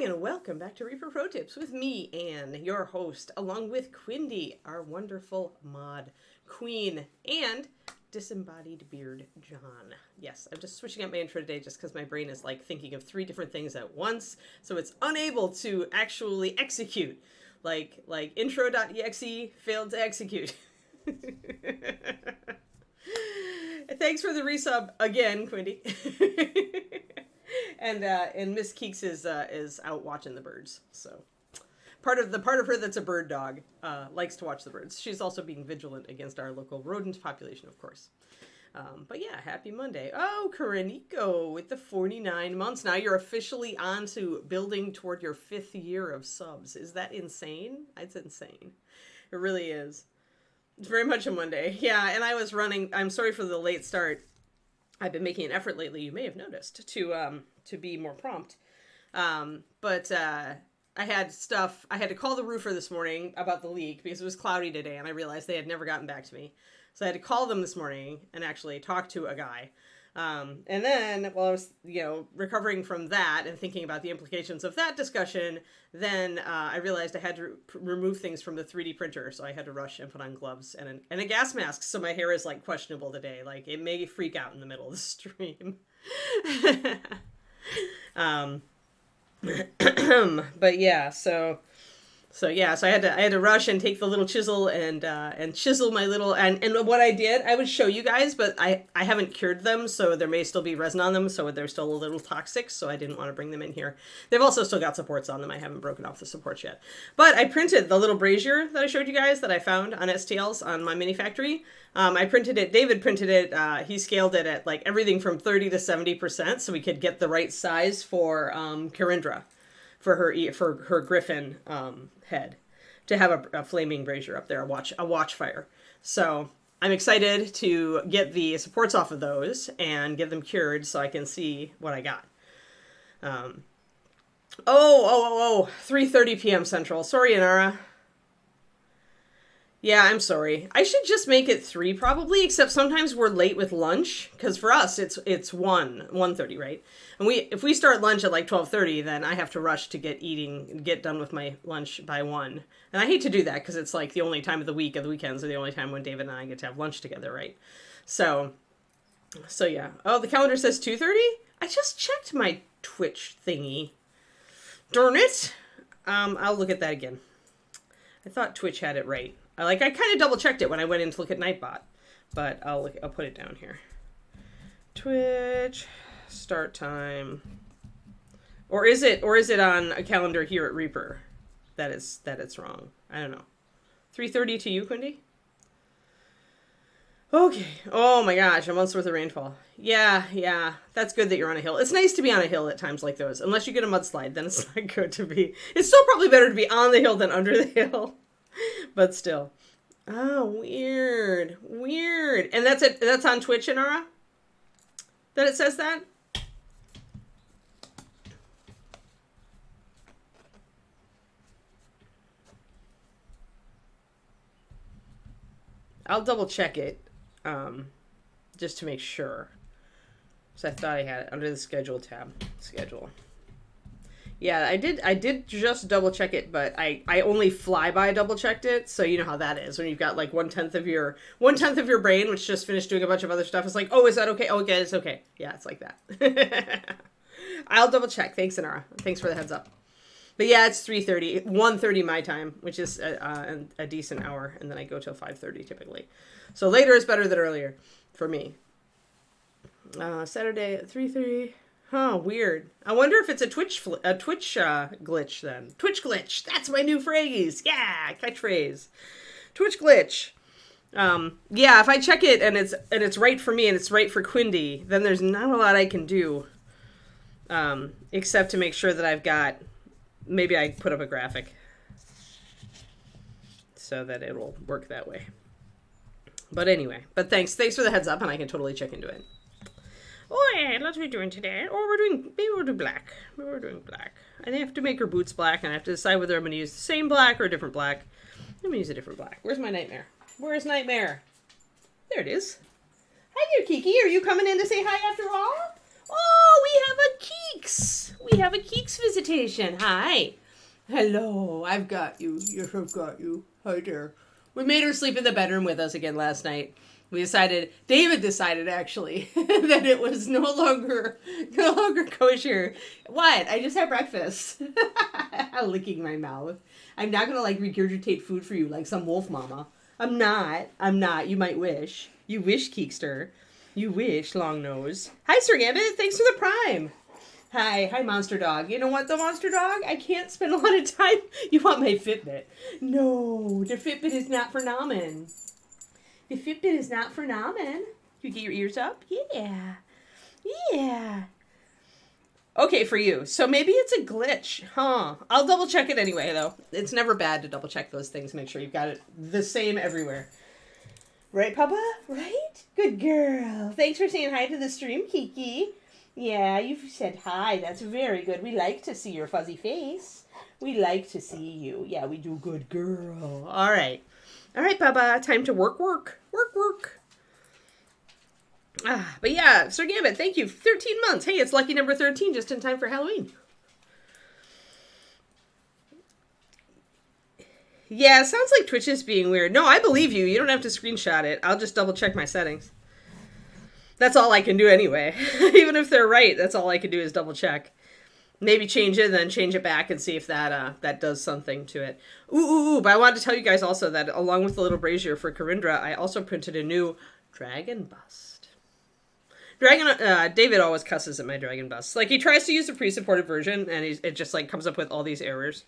and welcome back to Reaper Pro Tips with me, Anne, your host, along with Quindy, our wonderful mod queen, and disembodied beard John. Yes, I'm just switching up my intro today just because my brain is like thinking of 3 different things at once, so it's unable to actually execute. Like intro.exe failed to execute. Thanks for the resub again, Quindy. And Miss Keeks is out watching the birds. So part of her that's a bird dog likes to watch the birds. She's also being vigilant against our local rodent population, of course. But yeah, happy Monday. Oh, Kareniko with the 49 months. Now you're officially on to building toward your 5th year of subs. Is that insane? It's insane. It really is. It's very much a Monday. Yeah, and I was running. I'm sorry for the late start. I've been making an effort lately, you may have noticed, to be more prompt. But I had to call the roofer this morning about the leak because it was cloudy today and I realized they had never gotten back to me. So I had to call them this morning and actually talk to a guy. And then while I was, recovering from that and thinking about the implications of that discussion, then I realized I had to remove things from the 3D printer. So I had to rush and put on gloves and a gas mask. So my hair is like questionable today. Like it may freak out in the middle of the stream. But yeah, so I had to rush and take the little chisel and chisel my little, and what I did, I would show you guys, but I haven't cured them, so there may still be resin on them, so they're still a little toxic, so I didn't want to bring them in here. They've also still got supports on them. I haven't broken off the supports yet. But I printed the little brazier that I showed you guys that I found on STLs on my mini factory. I printed it, David printed it, he scaled it at like everything from 30 to 70%, so we could get the right size for Karindra. For her griffin head, to have a flaming brazier up there, a watch fire. So I'm excited to get the supports off of those and get them cured so I can see what I got. 3:30 p.m. Central. Sorry, Inara. Yeah, I'm sorry. I should just make it 3 probably, except sometimes we're late with lunch, because for us it's 1:30, right? And if we start lunch at like 12:30, then I have to rush to get done with my lunch by 1. And I hate to do that because it's like the only time of the week, of the weekends are the only time when David and I get to have lunch together, right? So yeah. Oh, the calendar says 2:30? I just checked my Twitch thingy. Darn it. I'll look at that again. I thought Twitch had it right. I kind of double checked it when I went in to look at Nightbot, but I'll put it down here. Twitch start time, or is it on a calendar here at Reaper that it's wrong? I don't know. 3:30 to you, Quindy? Okay. Oh my gosh, a month's worth of rainfall. Yeah. That's good that you're on a hill. It's nice to be on a hill at times like those, unless you get a mudslide. Then it's not good to be. It's still probably better to be on the hill than under the hill. But still. Oh, weird. And that's it. That's on Twitch, Inara? That it says that? I'll double check it. Just to make sure. So I thought I had it under the schedule tab. Schedule. Yeah, I did just double check it, but I only flyby double checked it, so you know how that is when you've got like 1/10 of your brain which just finished doing a bunch of other stuff. It's like, oh, is that okay? Oh, okay, it's okay. Yeah, it's like that. I'll double check. Thanks, Inara. Thanks for the heads up. But yeah, it's 3:30, 1:30 my time, which is a decent hour, and then I go till 5:30 typically. So later is better than earlier for me. Saturday at 3:30. Huh, weird. I wonder if it's a Twitch glitch then. Twitch glitch. That's my new phrase. Yeah, catchphrase. Twitch glitch. Yeah, if I check it and it's right for me and it's right for Quindy, then there's not a lot I can do. Except to make sure that I've got, maybe I put up a graphic so that it'll work that way. But anyway, thanks for the heads up, and I can totally check into it. Oh yeah, what are we doing today? Maybe we'll do black. Maybe we're doing black. I have to make her boots black, and I have to decide whether I'm going to use the same black or a different black. I'm going to use a different black. Where's my Nightmare? Where's Nightmare? There it is. Hi there, Kiki. Are you coming in to say hi after all? Oh, we have a Keeks. We have a Keeks visitation. Hi. Hello. I've got you. Yes, I've got you. Hi there. We made her sleep in the bedroom with us again last night. David decided actually, that it was no longer kosher. What? I just had breakfast. Licking my mouth. I'm not gonna regurgitate food for you like some wolf mama. I'm not. You might wish. You wish, Keekster. You wish, long nose. Hi, Sir Gambit. Thanks for the prime. Hi, Monster Dog. You know what, the Monster Dog? I can't spend a lot of time. You want my Fitbit? No, the Fitbit is not for Namen. The Fitbit is not for Namen. You get your ears up? Yeah. Okay, for you. So maybe it's a glitch, huh? I'll double check it anyway, though. It's never bad to double check those things. Make sure you've got it the same everywhere. Right, Papa? Right? Good girl. Thanks for saying hi to the stream, Kiki. Yeah, you've said hi. That's very good. We like to see your fuzzy face. We like to see you. Yeah, we do. Good girl. All right, Papa. Time to work. But yeah, Sir Gambit, thank you. 13 months. Hey, it's lucky number 13, just in time for Halloween. Yeah, it sounds like Twitch is being weird. No, I believe you. You don't have to screenshot it. I'll just double check my settings. That's all I can do anyway. Even if they're right, that's all I can do is double check. Maybe change it, then change it back and see if that does something to it. Ooh, but I wanted to tell you guys also that along with the little brazier for Karindra, I also printed a new dragon bust. David always cusses at my dragon busts. Like, he tries to use the pre-supported version, and it just, comes up with all these errors.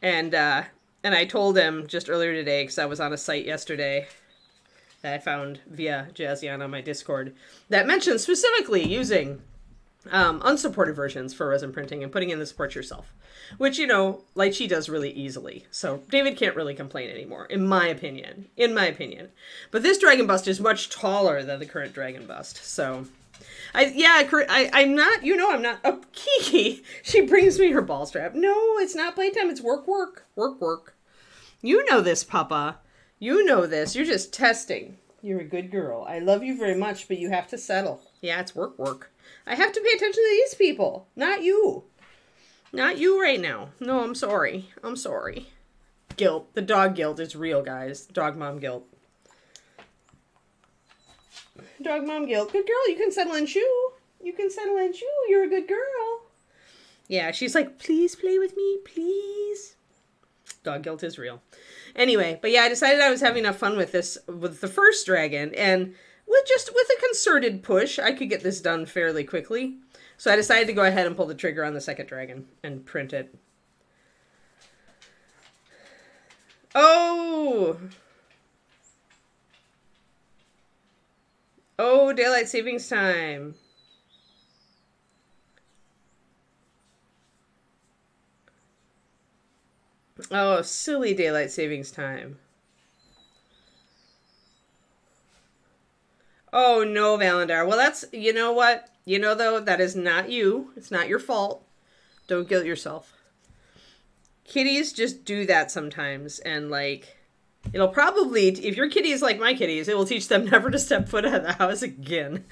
And I told him just earlier today, because I was on a site yesterday that I found via Jazzian on my Discord, that mentioned specifically using unsupported versions for resin printing and putting in the support yourself. Which, Lychee does really easily. So David can't really complain anymore, in my opinion. But this dragon bust is much taller than the current dragon bust. So, I'm not, I'm not. Oh, Kiki, she brings me her ball strap. No, it's not playtime, it's work. You know this, Papa. You know this. You're just testing. You're a good girl. I love you very much, but you have to settle. Yeah, it's work. I have to pay attention to these people, not you. Not you right now. No, I'm sorry. Guilt. The dog guilt is real, guys. Dog mom guilt. Good girl, you can settle and chew. You're a good girl. Yeah, she's like, please play with me, please. Dog guilt is real. Anyway, but yeah, I decided I was having enough fun with the first dragon, and with a concerted push, I could get this done fairly quickly. So I decided to go ahead and pull the trigger on the second dragon and print it. Oh, daylight savings time. Oh, silly daylight savings time. Oh, no, Valandar. Well, that's, you know what? Though, that is not you. It's not your fault. Don't guilt yourself. Kitties just do that sometimes. And, it'll probably, if your kitty is like my kitties, it will teach them never to step foot out of the house again.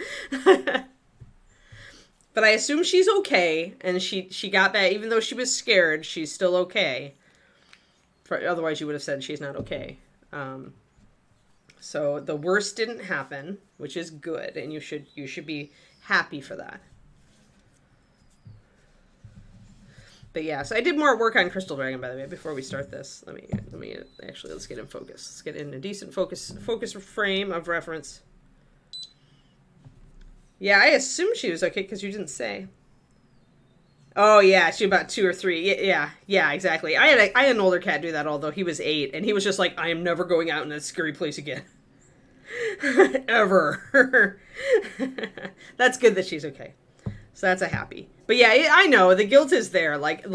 But I assume she's okay. And she got back, even though she was scared, she's still okay. Otherwise, you would have said she's not okay. So the worst didn't happen, which is good, and you should be happy for that. But yeah, so I did more work on Crystal Dragon, by the way, before we start this. Let's get in focus. Let's get in a decent focus frame of reference. Yeah, I assumed she was okay because you didn't say. Oh yeah, she about 2 or 3. Yeah, exactly. I had an older cat do that, although he was 8, and he was just like, I am never going out in a scary place again. Ever. That's good that she's okay. So that's a happy. But yeah, I know the guilt is there. Like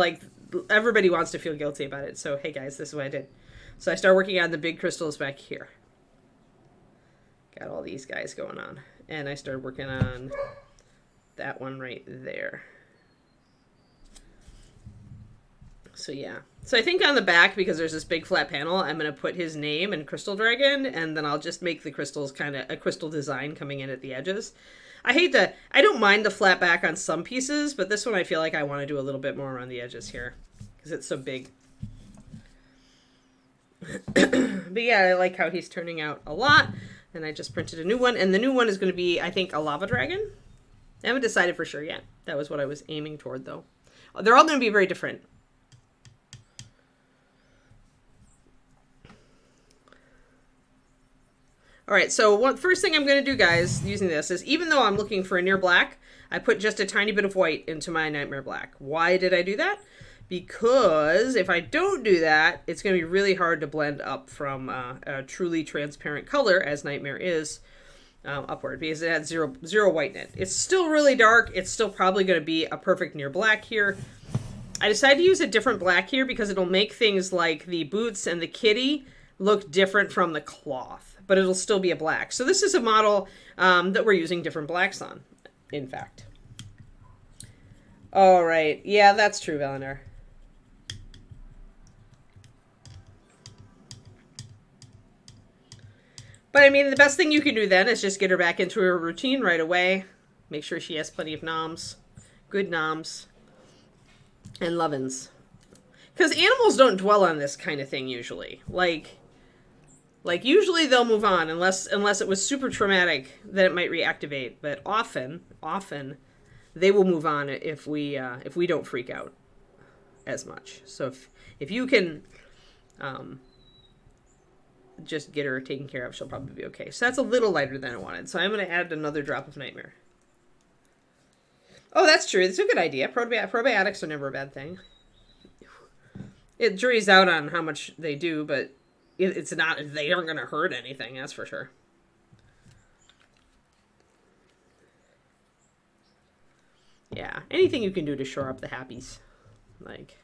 everybody wants to feel guilty about it. So hey guys, this is what I did. So I started working on the big crystals back here. Got all these guys going on, and I started working on that one right there. So yeah. So I think on the back, because there's this big flat panel, I'm going to put his name and Crystal Dragon, and then I'll just make the crystals kind of a crystal design coming in at the edges. I don't mind the flat back on some pieces, but this one I feel like I want to do a little bit more around the edges here because it's so big. But yeah, I like how he's turning out a lot. And I just printed a new one. And the new one is going to be, I think, a lava dragon. I haven't decided for sure yet. That was what I was aiming toward, though. They're all going to be very different. All right, so first thing I'm going to do, guys, using this is, even though I'm looking for a near black, I put just a tiny bit of white into my Nightmare Black. Why did I do that? Because if I don't do that, it's going to be really hard to blend up from a truly transparent color, as Nightmare is, upward, because it had zero white in it. It's still really dark. It's still probably going to be a perfect near black here. I decided to use a different black here because it'll make things like the boots and the kitty look different from the cloth, but it'll still be a black. So this is a model that we're using different blacks on, in fact. All right. Yeah, that's true, Valenar. But I mean, the best thing you can do then is just get her back into her routine right away. Make sure she has plenty of noms, good noms, and lovin's. Because animals don't dwell on this kind of thing usually. Like usually they'll move on unless it was super traumatic, then it might reactivate. But often they will move on if we don't freak out as much. So if you can just get her taken care of, she'll probably be okay. So that's a little lighter than I wanted. So I'm going to add another drop of Nightmare. Oh, that's true. That's a good idea. Probiotics are never a bad thing. It jury's out on how much they do, but it's not, they aren't going to hurt anything, that's for sure. Yeah, anything you can do to shore up the happies. Like,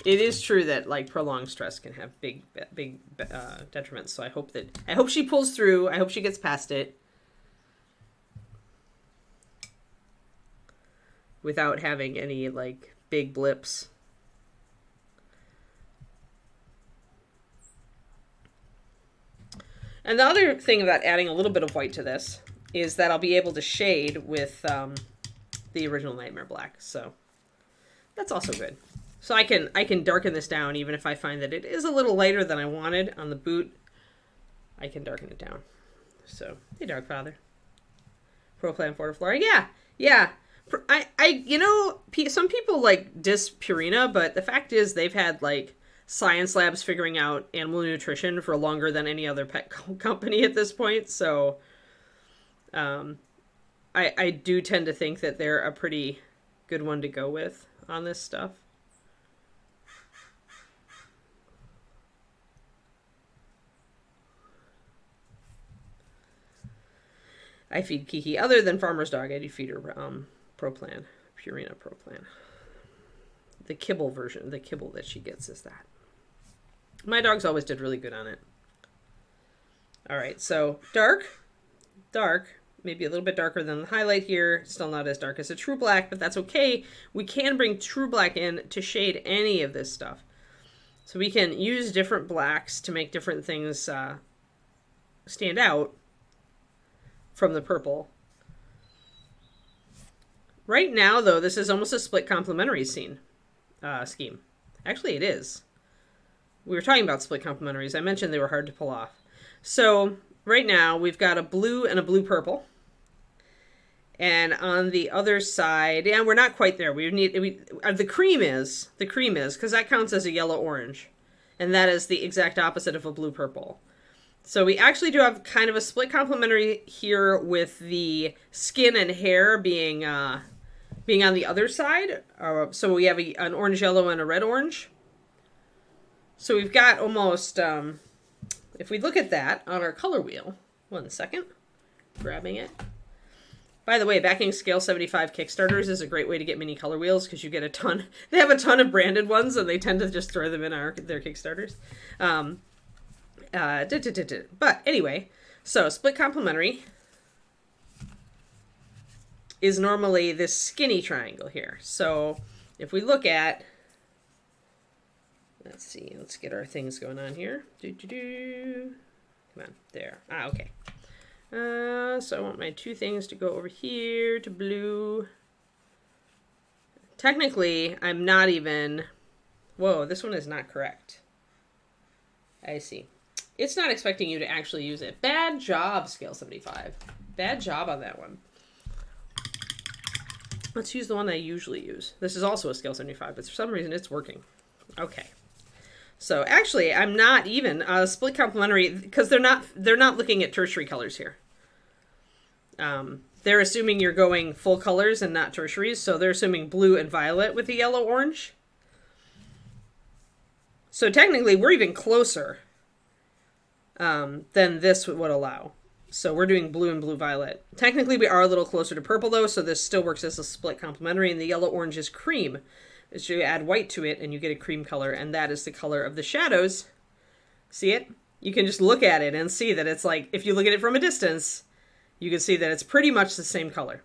it is true that like prolonged stress can have big detriments. So I hope she pulls through. I hope she gets past it without having any like big blips. And the other thing about adding a little bit of white to this is that I'll be able to shade with the original Nightmare Black. So that's also good. So I can darken this down even if I find that it is a little lighter than I wanted on the boot. I can darken it down. So, hey, Dark Father. Pro Plan Fortiflora. Yeah. You know, some people like diss Purina, but the fact is they've had like science labs figuring out animal nutrition for longer than any other pet company at this point. So, I do tend to think that they're a pretty good one to go with on this stuff. I feed Kiki. Other than Farmer's Dog, I do feed her Pro Plan, Purina Pro Plan. The kibble version, the kibble that she gets is that. My dogs always did really good on it. All right, so dark, maybe a little bit darker than the highlight here. Still not as dark as a true black, but that's okay. We can bring true black in to shade any of this stuff. So we can use different blacks to make different things stand out from the purple. Right now, though, this is almost a split complementary scheme. Actually, it is. We were talking about split complementaries. I mentioned they were hard to pull off. So right now, we've got a blue and a blue-purple. And on the other side, yeah, we're not quite there. The cream is, because that counts as a yellow-orange. And that is the exact opposite of a blue-purple. So we actually do have kind of a split complementary here with the skin and hair being on the other side. So we have an orange yellow and a red orange. So we've got almost, if we look at that on our color wheel, 1 second, grabbing it. By the way, backing Scale 75 Kickstarters is a great way to get mini color wheels because you get a ton. They have a ton of branded ones and they tend to just throw them in their Kickstarters. But anyway, so split complementary is normally this skinny triangle here. So if we look at, let's see, let's get our things going on here. Come on, there. Okay. So I want my two things to go over here to blue. Technically, I'm not even... Whoa, this one is not correct. I see. It's not expecting you to actually use it. Bad job, Scale 75. Bad job on that one. Let's use the one I usually use. This is also a Scale 75, but for some reason it's working. Okay. So actually, I'm not even split complementary because they're not looking at tertiary colors here. They're assuming you're going full colors and not tertiaries, so they're assuming blue and violet with the yellow orange. So technically, we're even closer than this would allow. So we're doing blue and blue violet. Technically, we are a little closer to purple though, so this still works as a split complementary, and the yellow orange is cream. So you add white to it and you get a cream color, and that is the color of the shadows. See it? You can just look at it and see that it's like, if you look at it from a distance, you can see that it's pretty much the same color.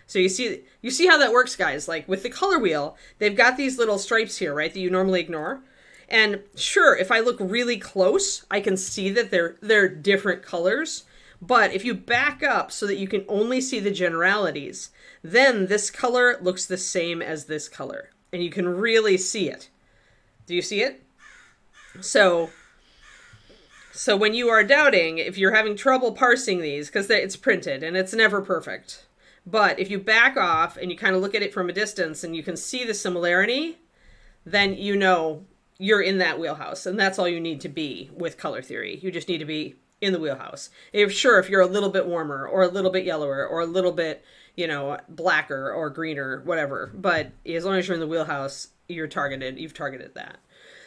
So you see how that works, guys. Like with the color wheel, they've got these little stripes here, right, that you normally ignore. And sure, if I look really close, I can see that they're different colors. But if you back up so that you can only see the generalities, then this color looks the same as this color. And you can really see it. Do you see it? So when you are doubting, if you're having trouble parsing these, because it's printed and it's never perfect. But if you back off and you kind of look at it from a distance and you can see the similarity, then you know you're in that wheelhouse. And that's all you need to be with color theory. You just need to be in the wheelhouse. If you're a little bit warmer or a little bit yellower or a little bit, blacker or greener, whatever. But as long as you're in the wheelhouse, you've targeted that.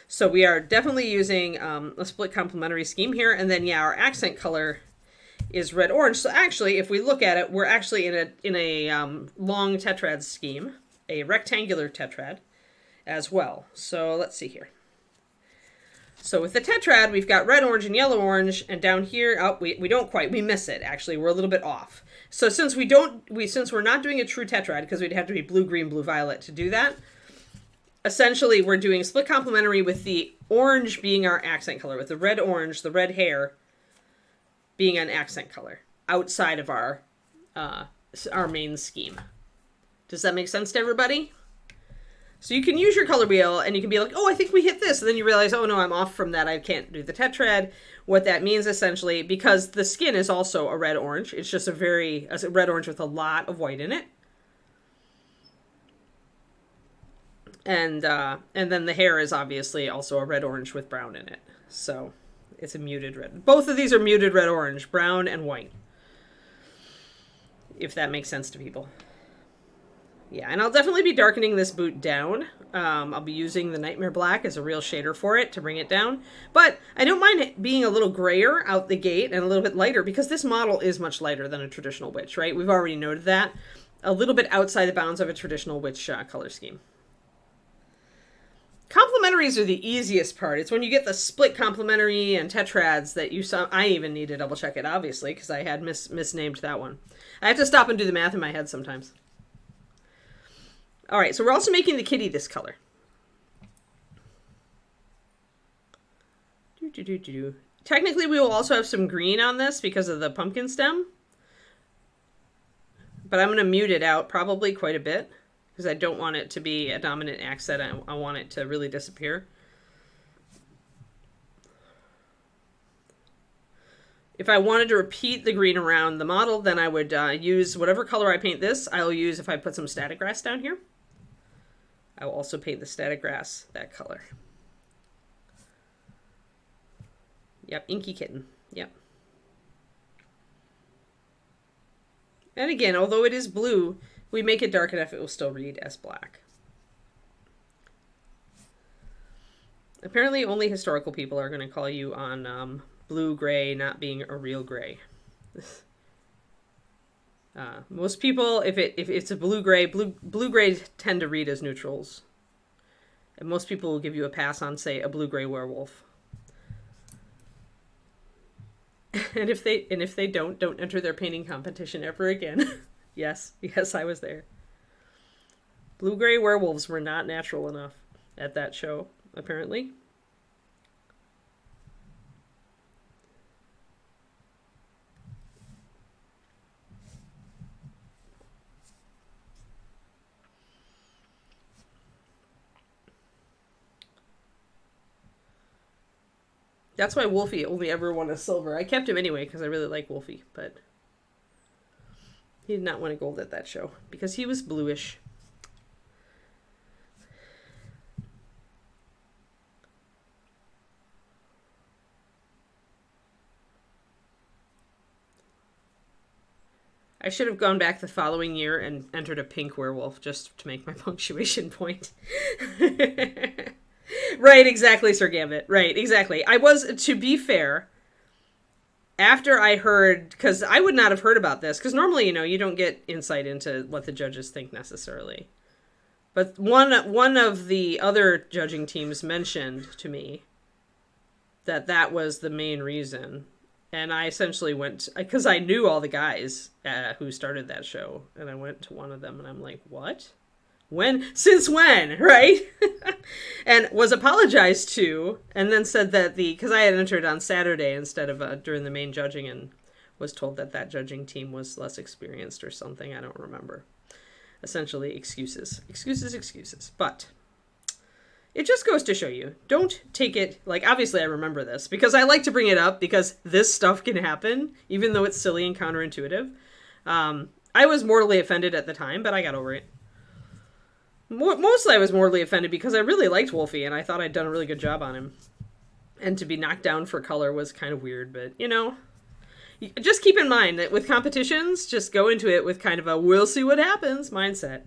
So we are definitely using a split complementary scheme here. And then, our accent color is red-orange. So actually, if we look at it, we're actually in a long tetrad scheme, a rectangular tetrad as well. So let's see here. So with the tetrad, we've got red, orange, and yellow, orange, and down here, we don't quite, we miss it, actually. We're a little bit off. So since we're not doing a true tetrad, because we'd have to be blue, green, blue, violet to do that, essentially we're doing split complementary with the orange being our accent color, with the red, orange, the red hair being an accent color outside of our main scheme. Does that make sense to everybody? So you can use your color wheel and you can be like, oh, I think we hit this. And then you realize, oh no, I'm off from that. I can't do the tetrad. What that means essentially, because the skin is also a red-orange. It's just a red-orange with a lot of white in it. And then the hair is obviously also a red-orange with brown in it. So it's a muted red. Both of these are muted red-orange, brown and white. If that makes sense to people. Yeah, and I'll definitely be darkening this boot down. I'll be using the Nightmare Black as a real shader for it to bring it down. But I don't mind it being a little grayer out the gate and a little bit lighter because this model is much lighter than a traditional witch, right? We've already noted that. A little bit outside the bounds of a traditional witch color scheme. Complementaries are the easiest part. It's when you get the split complementary and tetrads that I even need to double check it, obviously, because I had misnamed that one. I have to stop and do the math in my head sometimes. All right, so we're also making the kitty this color. Technically, we will also have some green on this because of the pumpkin stem. But I'm going to mute it out probably quite a bit because I don't want it to be a dominant accent. I want it to really disappear. If I wanted to repeat the green around the model, then I would use whatever color I paint this. I'll use if I put some static grass down here. I will also paint the static grass that color. Yep, Inky Kitten. Yep. And again, although it is blue, we make it dark enough it will still read as black. Apparently only historical people are going to call you on blue-gray not being a real gray. Most people, if it's a blue-gray tend to read as neutrals. And most people will give you a pass on, say, a blue-gray werewolf. And if they don't enter their painting competition ever again. Yes, I was there. Blue-gray werewolves were not natural enough at that show, apparently. That's why Wolfie only ever won a silver. I kept him anyway because I really like Wolfie, but he did not win a gold at that show because he was bluish. I should have gone back the following year and entered a pink werewolf just to make my punctuation point. Right, exactly, Sir Gambit. Right, exactly. I was, to be fair, after I heard, because I would not have heard about this, because normally, you don't get insight into what the judges think necessarily. But one of the other judging teams mentioned to me that was the main reason. And I essentially went, because I knew all the guys who started that show, and I went to one of them, and I'm like, what? When? Since when? Right? And was apologized to, and then said that because I had entered on Saturday instead of during the main judging, and was told that judging team was less experienced or something. I don't remember. Essentially, excuses. Excuses. But it just goes to show you, don't take it, obviously I remember this, because I like to bring it up, because this stuff can happen, even though it's silly and counterintuitive. I was mortally offended at the time, but I got over it. Mostly I was mortally offended because I really liked Wolfie, and I thought I'd done a really good job on him. And to be knocked down for color was kind of weird, but, just keep in mind that with competitions, just go into it with kind of a we'll see what happens mindset.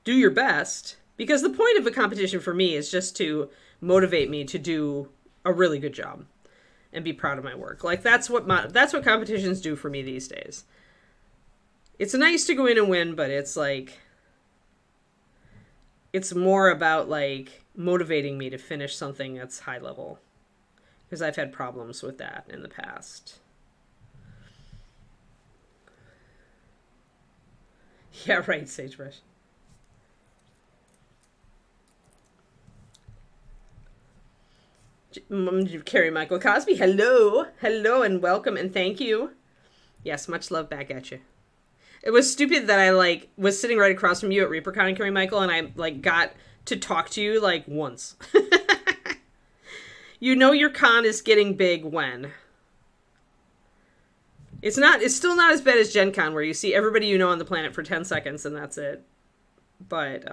Do your best, because the point of a competition for me is just to motivate me to do a really good job and be proud of my work. That's what competitions do for me these days. It's nice to go in and win, but it's it's more about motivating me to finish something that's high level, because I've had problems with that in the past. Yeah, right, Sagebrush. Carrie Michael Cosby, hello, and welcome, and thank you. Yes, much love back at you. It was stupid that I was sitting right across from you at ReaperCon, Carrie Michael, and I got to talk to you once. Your con is getting big when it's still not as bad as Gen Con, where you see everybody on the planet for 10 seconds and that's it. But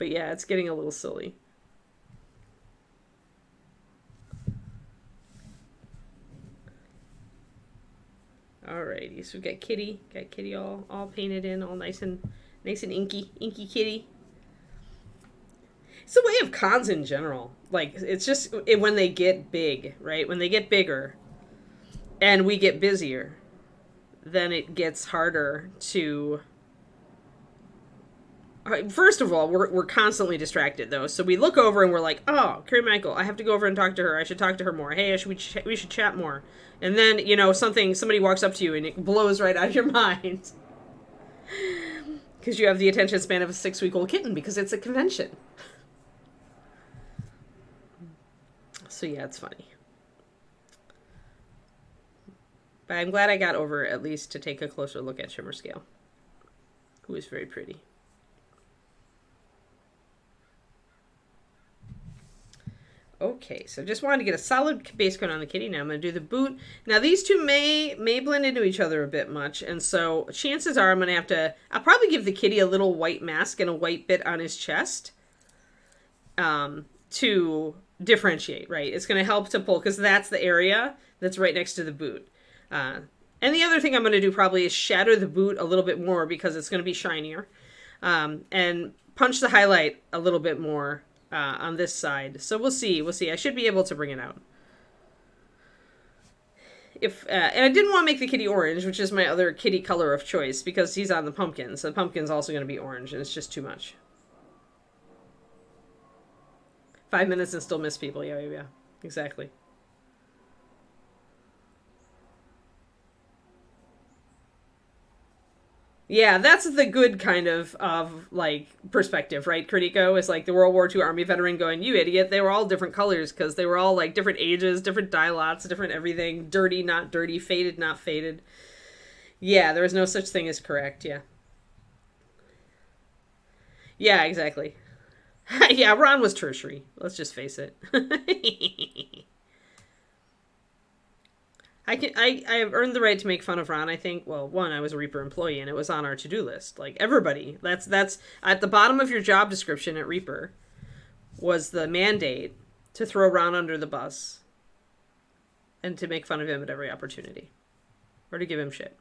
yeah, it's getting a little silly. Alrighty, so we've got Kitty. Got Kitty all painted in, all nice and inky Kitty. It's the way of cons in general. It's just when they get big, right? When they get bigger and we get busier, then it gets harder to... First of all, we're constantly distracted, though. So we look over and we're like, oh, Carrie Michael, I have to go over and talk to her. I should talk to her more. Hey, we should chat more. And then, somebody walks up to you and it blows right out of your mind. Because you have the attention span of a 6-week-old kitten because it's a convention. So yeah, it's funny. But I'm glad I got over at least to take a closer look at Shimmer Scale, who is very pretty. Okay, so just wanted to get a solid base coat on the kitty. Now I'm going to do the boot. Now these two may blend into each other a bit much, and so chances are I'll probably give the kitty a little white mask and a white bit on his chest to differentiate, right? It's going to help to pull, because that's the area that's right next to the boot. And the other thing I'm going to do probably is shadow the boot a little bit more because it's going to be shinier, and punch the highlight a little bit more on this side. So we'll see. I should be able to bring it out. And I didn't want to make the kitty orange, which is my other kitty color of choice, because he's on the pumpkin. So the pumpkin's also going to be orange, and it's just too much. 5 minutes and still miss people. Yeah, exactly. Yeah, that's the good kind of perspective, right, Kritiko? It's the World War II Army veteran going, you idiot, they were all different colors because they were all different ages, different dye lots, different everything, dirty, not dirty, faded, not faded. Yeah, there was no such thing as correct, yeah. Yeah, exactly. Yeah, Ron was tertiary. Let's just face it. I have earned the right to make fun of Ron. I think, well, one, I was a Reaper employee and it was on our to-do list. Like everybody, that's at the bottom of your job description at Reaper was the mandate to throw Ron under the bus and to make fun of him at every opportunity or to give him shit.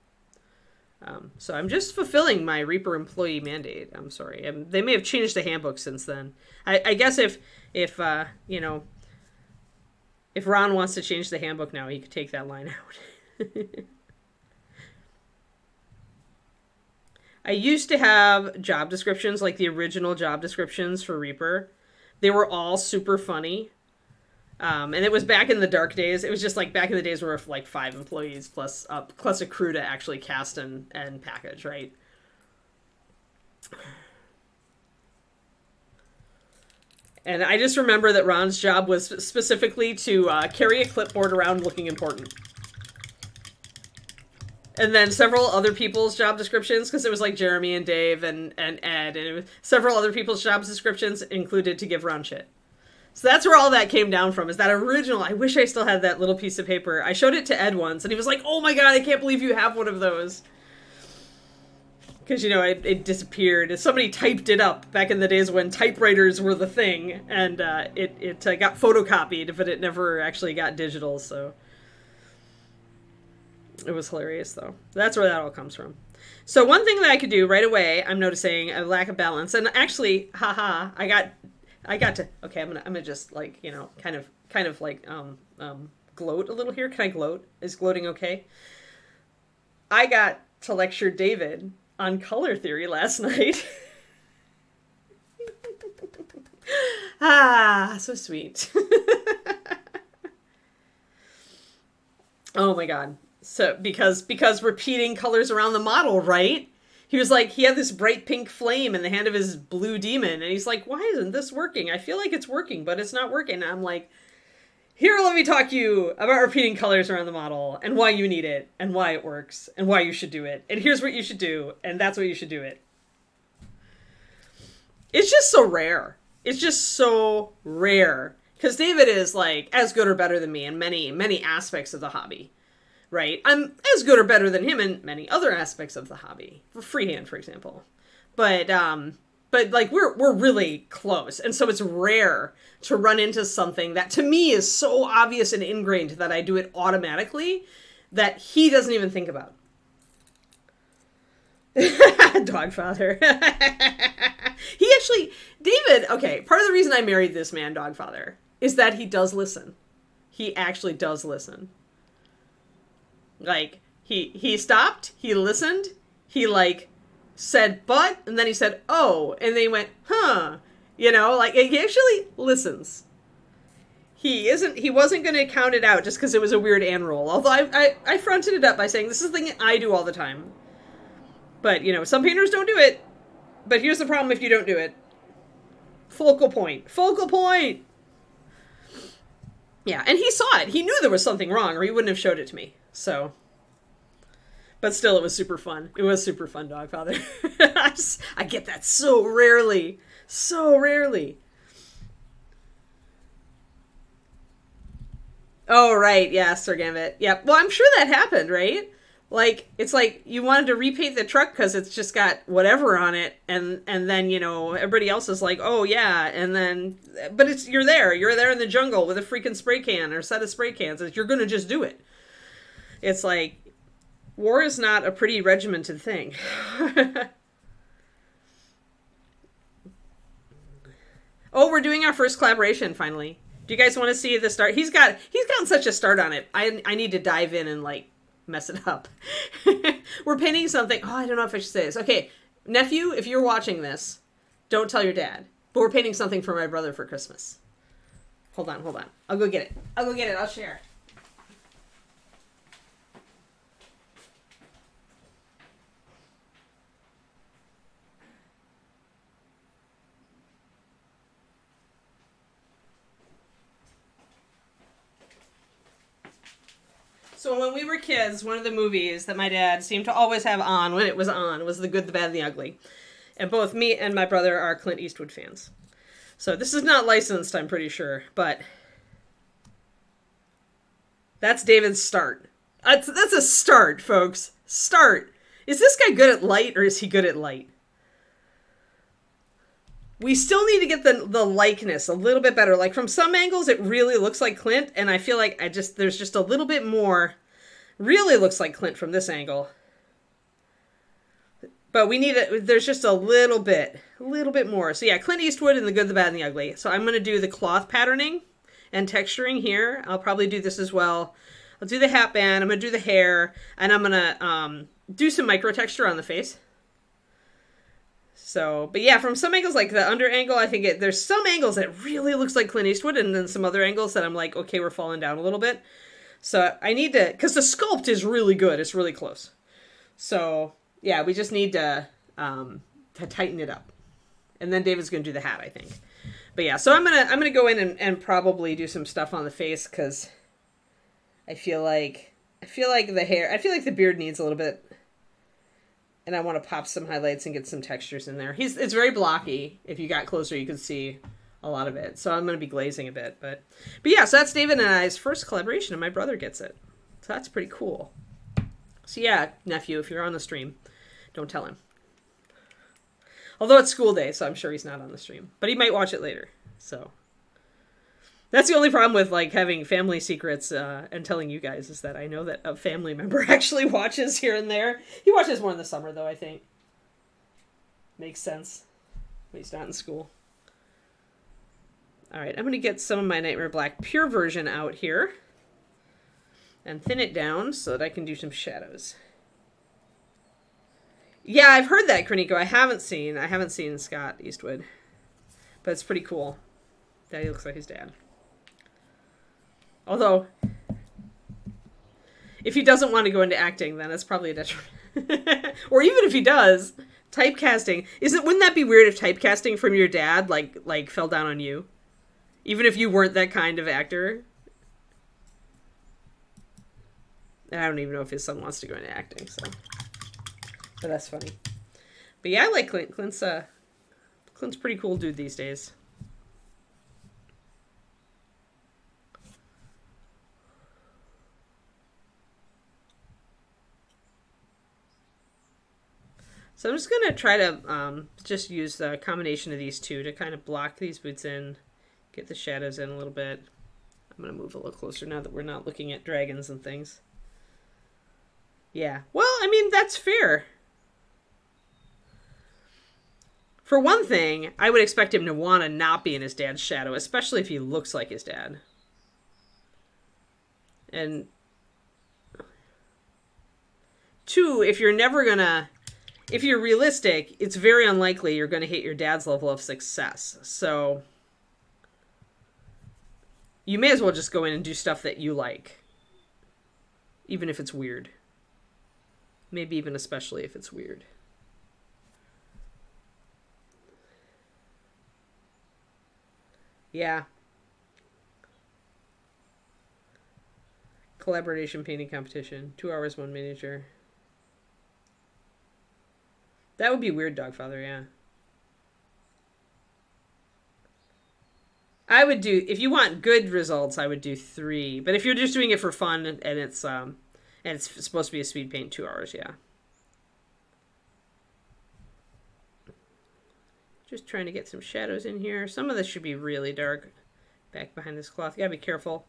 So I'm just fulfilling my Reaper employee mandate. I'm sorry. They may have changed the handbook since then. I guess if you know, if Ron wants to change the handbook now, he could take that line out. I used to have job descriptions, like the original job descriptions for Reaper. They were all super funny. And it was back in the dark days. It was just like back in the days where we were like 5 employees plus a crew to actually cast and package, right? And I just remember that Ron's job was specifically to carry a clipboard around looking important. And then several other people's job descriptions, because it was like Jeremy and Dave and Ed, and it was several other people's job descriptions included to give Ron shit. So that's where all that came down from, is that original. I wish I still had that little piece of paper. I showed it to Ed once, and he was like, oh my god, I can't believe you have one of those. Because, you know, it disappeared. Somebody typed it up back in the days when typewriters were the thing, and it got photocopied, but it never actually got digital, so... It was hilarious, though. That's where that all comes from. So one thing that I could do right away, I'm noticing a lack of balance. And actually, haha, I got to, okay, I'm gonna just, like, you know, kind of like, gloat a little here. Can I gloat? Is gloating okay? I got to lecture David on color theory last night. So sweet. Oh my god. So because repeating colors around the model, right? He was like, he had this bright pink flame in the hand of his blue demon, and he's like, why isn't this working? I feel like it's working, but it's not working. And I'm like, here, let me talk to you about repeating colors around the model, and why you need it, and why it works, and why you should do it. And here's what you should do, and that's what you should do it. It's just so rare. It's just so rare. Because David is, like, as good or better than me in many, many aspects of the hobby. Right? I'm as good or better than him in many other aspects of the hobby. For freehand, for example. But like, we're really close. And so it's rare to run into something that, to me, is so obvious and ingrained that I do it automatically that he doesn't even think about. Dogfather. He actually, David, okay, part of the reason I married this man, Dogfather, is that he does listen. He actually does listen. Like, he stopped, he listened, he, like, said, but, and then he said, oh, and then he went, huh, you know, like, he actually listens. He wasn't going to count it out just because it was a weird and roll, although I fronted it up by saying, this is the thing I do all the time. But, you know, some painters don't do it, but here's the problem if you don't do it. Focal point. Focal point! Yeah, and he saw it. He knew there was something wrong, or he wouldn't have showed it to me. So, but still, it was super fun. It was super fun, Dogfather. I get that so rarely. So rarely. Oh, right. Yeah, Sir Gambit. Yep. Well, I'm sure that happened, right? Like, it's like you wanted to repaint the truck because it's just got whatever on it, and then, you know, everybody else is like, oh, yeah, and then, but you're there in the jungle with a freaking spray can or set of spray cans, you're gonna just do it. It's like, war is not a pretty regimented thing. Oh, we're doing our first collaboration, finally. Do you guys want to see the start? He's gotten such a start on it. I need to dive in and, like, mess it up. We're painting something. Oh, I don't know if I should say this. Okay, nephew, if you're watching this, don't tell your dad. But we're painting something for my brother for Christmas. Hold on. I'll go get it. I'll share. So when we were kids, one of the movies that my dad seemed to always have on when it was on was The Good, the Bad, and the Ugly. And both me and my brother are Clint Eastwood fans. So this is not licensed, I'm pretty sure, but that's David's start. That's a start, folks. Start. Is this guy good at light, or is he good at light? We still need to get the likeness a little bit better. Like from some angles, it really looks like Clint, and I feel like there's just a little bit more. Really looks like Clint from this angle. But we need it. There's just a little bit more. So yeah, Clint Eastwood in The Good, the Bad, and the Ugly. So I'm going to do the cloth patterning and texturing here. I'll probably do this as well. I'll do the hat band. I'm going to do the hair, and I'm going to do some micro texture on the face. So, but yeah, from some angles, like the under angle, I think there's some angles that really looks like Clint Eastwood, and then some other angles that I'm like, okay, we're falling down a little bit. So I need to, because the sculpt is really good. It's really close. So yeah, we just need to tighten it up. And then David's going to do the hat, I think. But yeah, so I'm gonna go in and probably do some stuff on the face, because I feel like the hair, I feel like the beard needs a little bit, and I want to pop some highlights and get some textures in there. It's very blocky. If you got closer, you could see a lot of it. So I'm going to be glazing a bit, but yeah, so that's David and I's first collaboration, and my brother gets it. So that's pretty cool. So yeah, nephew, if you're on the stream, don't tell him. Although it's school day, so I'm sure he's not on the stream, but he might watch it later. So that's the only problem with like having family secrets and telling you guys, is that I know that a family member actually watches here and there. He watches more in the summer, though, I think. Makes sense. But he's not in school. All right, I'm going to get some of my Nightmare Black Pure version out here and thin it down so that I can do some shadows. Yeah, I've heard that, Kroniko. I haven't seen Scott Eastwood, but it's pretty cool that he looks like his dad. Although, if he doesn't want to go into acting, then it's probably a detriment. Or even if he does, typecasting. Wouldn't that be weird if typecasting from your dad like fell down on you? Even if you weren't that kind of actor? And I don't even know if his son wants to go into acting, so. But that's funny. But yeah, I like Clint. Clint's pretty cool dude these days. So I'm just going to try to just use the combination of these two to kind of block these boots in, get the shadows in a little bit. I'm going to move a little closer now that we're not looking at dragons and things. Yeah. Well, I mean, that's fair. For one thing, I would expect him to want to not be in his dad's shadow, especially if he looks like his dad. And two, if you're realistic, it's very unlikely you're going to hit your dad's level of success. So you may as well just go in and do stuff that you like, even if it's weird. Maybe even especially if it's weird. Yeah. Collaboration painting competition. 2 hours, 1 miniature. That would be weird, Dogfather, yeah. I would do, if you want good results, I would do 3. But if you're just doing it for fun and it's supposed to be a speed paint, 2 hours, yeah. Just trying to get some shadows in here. Some of this should be really dark back behind this cloth. You gotta be careful.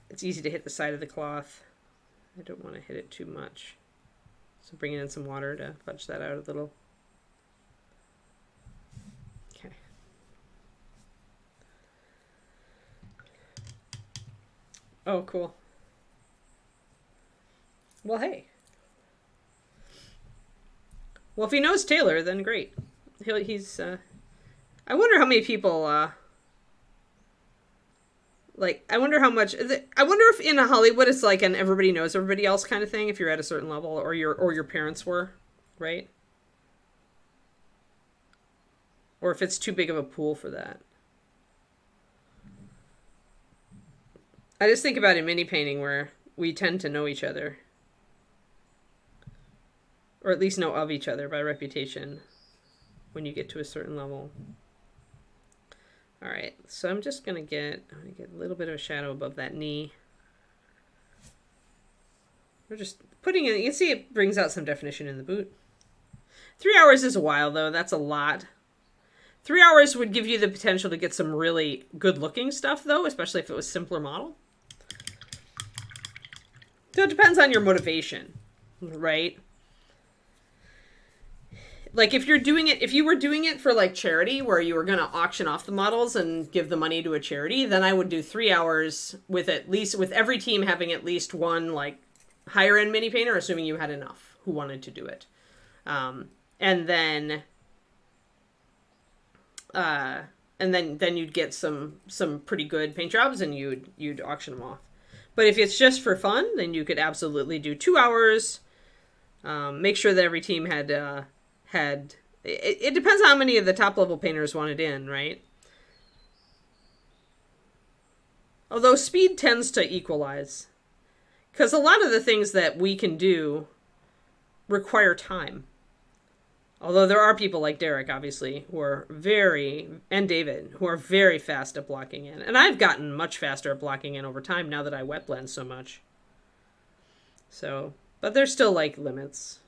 It's easy to hit the side of the cloth. I don't want to hit it too much. So bringing in some water to fudge that out a little. Okay. Oh, cool. Well, hey. Well, if he knows Taylor, then great. He's, I wonder how many people, I wonder how much, I wonder if in Hollywood it's like an everybody knows everybody else kind of thing, if you're at a certain level, or your parents were, right? Or if it's too big of a pool for that. I just think about in mini painting where we tend to know each other. Or at least know of each other by reputation. when you get to a certain level. All right, so I'm gonna get a little bit of a shadow above that knee. We're just putting it, you can see it brings out some definition in the boot. 3 hours is a while though, that's a lot. 3 hours would give you the potential to get some really good looking stuff though, especially if it was simpler model. So it depends on your motivation, right? Like if you're doing it, if you were doing it for like charity where you were going to auction off the models and give the money to a charity, then I would do 3 hours with every team having at least one like higher end mini painter, assuming you had enough who wanted to do it. And then you'd get some pretty good paint jobs and you'd auction them off. But if it's just for fun, then you could absolutely do 2 hours. Make sure that every team had it depends on how many of the top level painters wanted in, right? Although speed tends to equalize, because a lot of the things that we can do require time. Although there are people like Derek, obviously, and David, who are very fast at blocking in. And I've gotten much faster at blocking in over time now that I wet blend so much. So, but there's still like limits.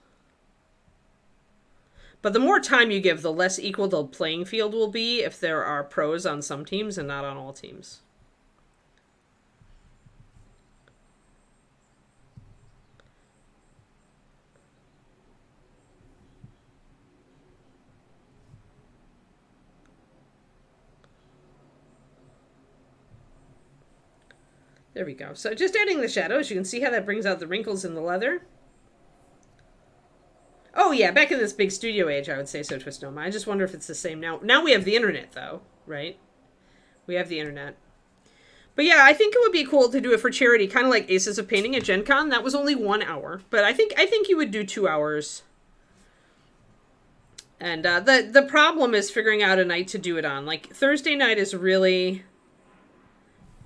But the more time you give, the less equal the playing field will be if there are pros on some teams and not on all teams. There we go. So just adding the shadows, you can see how that brings out the wrinkles in the leather. Oh yeah, back in this big studio age, I would say so, Twistoma. I just wonder if it's the same now. Now we have the internet, though, right? We have the internet. But yeah, I think it would be cool to do it for charity, kind of like Aces of Painting at Gen Con. That was only 1 hour, but I think you would do 2 hours. And the problem is figuring out a night to do it on. Like Thursday night is really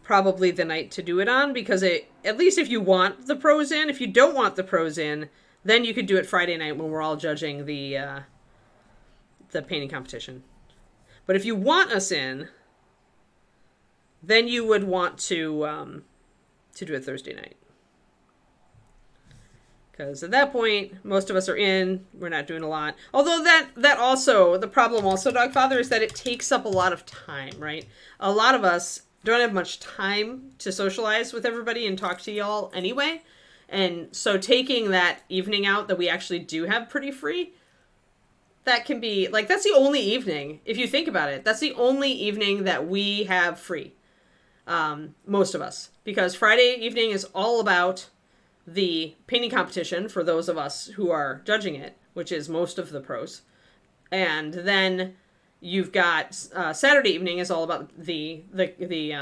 probably the night to do it on, because at least if you want the pros in, if you don't want the pros in, then you could do it Friday night when we're all judging the painting competition. But if you want us in, then you would want to do it Thursday night. Because at that point, most of us are in. We're not doing a lot. Although that also, the problem also, Dogfather, is that it takes up a lot of time, right? A lot of us don't have much time to socialize with everybody and talk to y'all anyway. And so taking that evening out that we actually do have pretty free, that can be, like, that's the only evening, if you think about it, that's the only evening that we have free. Most of us. Because Friday evening is all about the painting competition for those of us who are judging it, which is most of the pros. And then you've got Saturday evening is all about the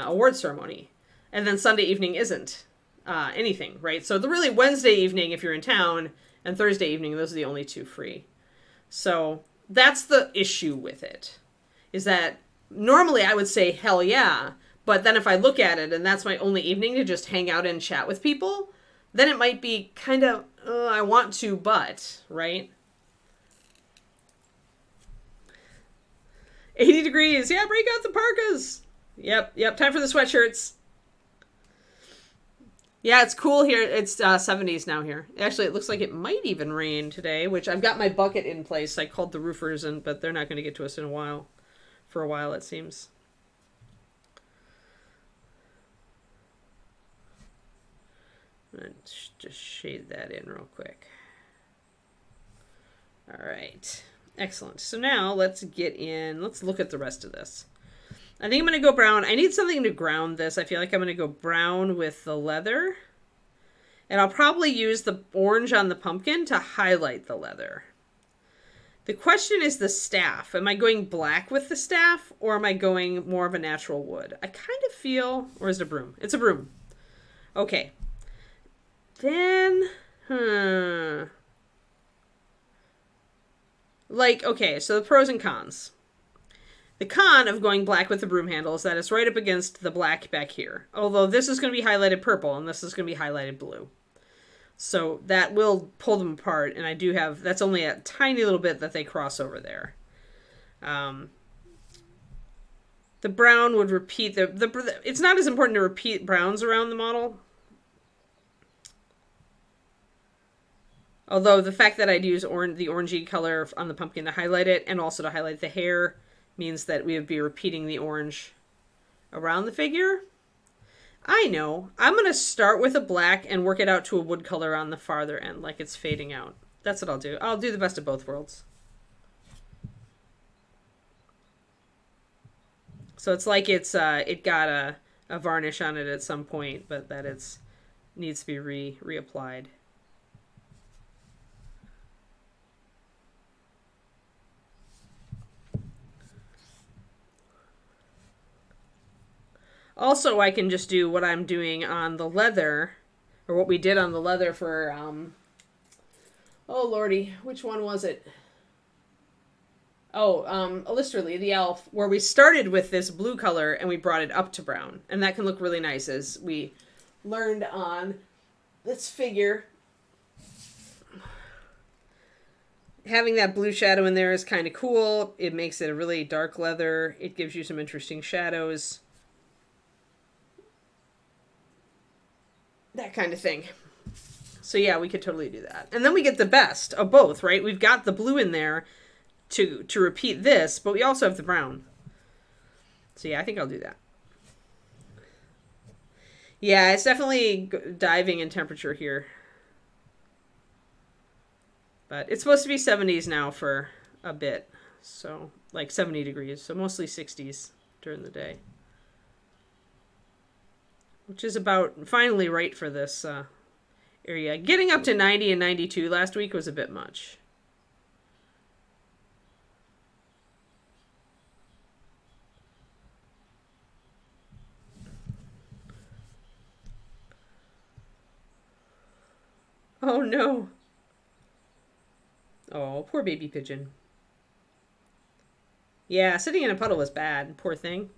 award ceremony. And then Sunday evening isn't. Anything, right? So the really Wednesday evening, if you're in town, and Thursday evening, those are the only 2 free. So that's the issue with it, is that normally I would say, hell yeah. But then if I look at it and that's my only evening to just hang out and chat with people, then it might be kind of, I want to, but, right? 80 degrees. Yeah, break out the parkas. Yep. Time for the sweatshirts. Yeah, it's cool here. It's 70s now here. Actually, it looks like it might even rain today, which I've got my bucket in place. I called the roofers, but they're not going to get to us in a while. For a while, it seems. Let's just shade that in real quick. All right. Excellent. So now let's look at the rest of this. I think I'm going to go brown. I need something to ground this. I feel like I'm going to go brown with the leather. And I'll probably use the orange on the pumpkin to highlight the leather. The question is the staff. Am I going black with the staff, or am I going more of a natural wood? I kind of feel... Or is it a broom? It's a broom. Okay. Then... Like, okay, so the pros and cons. The con of going black with the broom handle is that it's right up against the black back here. Although this is going to be highlighted purple and this is going to be highlighted blue. So that will pull them apart, and I do have, that's only a tiny little bit that they cross over there. The brown would repeat it's not as important to repeat browns around the model. Although the fact that I'd use the orangey color on the pumpkin to highlight it and also to highlight the hair means that we would be repeating the orange around the figure. I know. I'm going to start with a black and work it out to a wood color on the farther end, like it's fading out. That's what I'll do. I'll do the best of both worlds. So it's like it got a varnish on it at some point, but that needs to be reapplied. Also, I can just do what I'm doing on the leather, or what we did on the leather for, oh lordy, which one was it? Oh, Illustrally, the elf, where we started with this blue color and we brought it up to brown. And that can look really nice, as we learned on this figure. Having that blue shadow in there is kind of cool. It makes it a really dark leather. It gives you some interesting shadows. That kind of thing. So yeah, we could totally do that. And then we get the best of both, right? We've got the blue in there to repeat this, but we also have the brown. So yeah, I think I'll do that. Yeah, it's definitely diving in temperature here. But it's supposed to be 70s now for a bit. So, like 70 degrees. So mostly 60s during the day. Which is about finally right for this area. Getting up to 90 and 92 last week was a bit much. Oh no. Oh, poor baby pigeon. Yeah, sitting in a puddle was bad. Poor thing.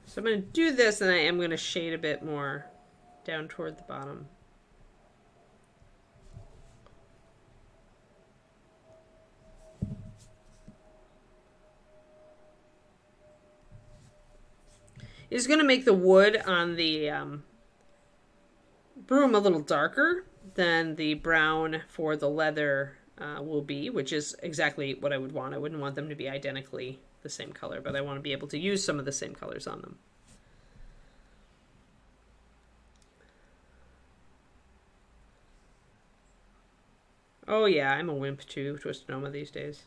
So I'm going to do this, and I am going to shade a bit more down toward the bottom. It's going to make the wood on the broom a little darker than the brown for the leather will be, which is exactly what I would want. I wouldn't want them to be identically the same color, but I want to be able to use some of the same colors on them. Oh yeah, I'm a wimp too, Twisted these days.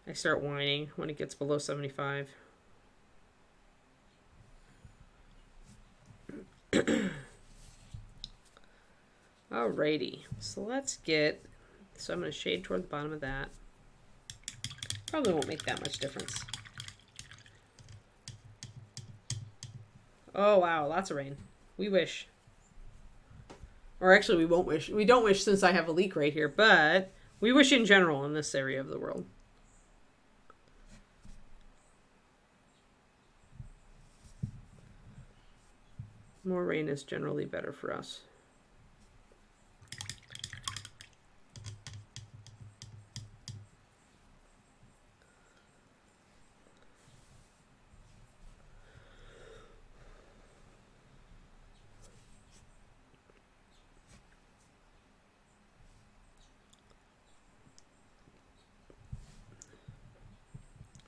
I start whining when it gets below 75. Alrighty, so let's get, so I'm going to shade toward the bottom of that. Probably won't make that much difference. Oh wow, lots of rain. We wish. Or actually we won't wish. We don't wish since I have a leak right here, but we wish in general in this area of the world. More rain is generally better for us.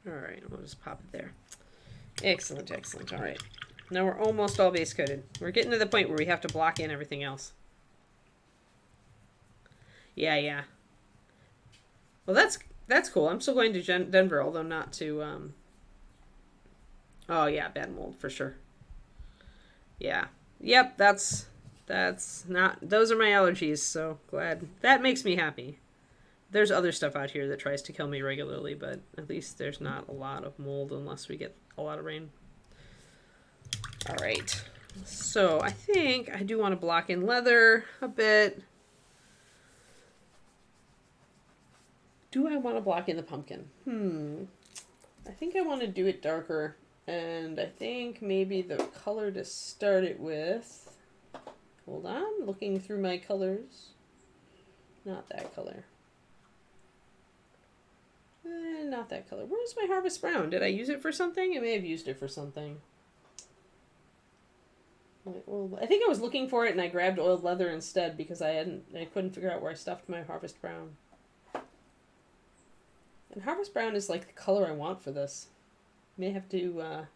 All right, we'll just pop it there. Excellent, excellent. All right. Now we're almost all base coated. We're getting to the point where we have to block in everything else. Yeah, yeah. Well, that's cool. I'm still going to Denver, although not to, Oh, yeah, bad mold, for sure. Yeah. Yep, that's not... Those are my allergies, so glad. That makes me happy. There's other stuff out here that tries to kill me regularly, but at least there's not a lot of mold unless we get a lot of rain. All right. So I think I do want to block in leather a bit. Do I want to block in the pumpkin? I think I want to do it darker. And I think maybe the color to start it with... Hold on, looking through my colors. Not that color. Not that color. Where's my Harvest Brown? Did I use it for something? I may have used it for something. Well, I think I was looking for it and I grabbed oiled leather instead because I couldn't figure out where I stuffed my Harvest Brown. And Harvest Brown is like the color I want for this. May have to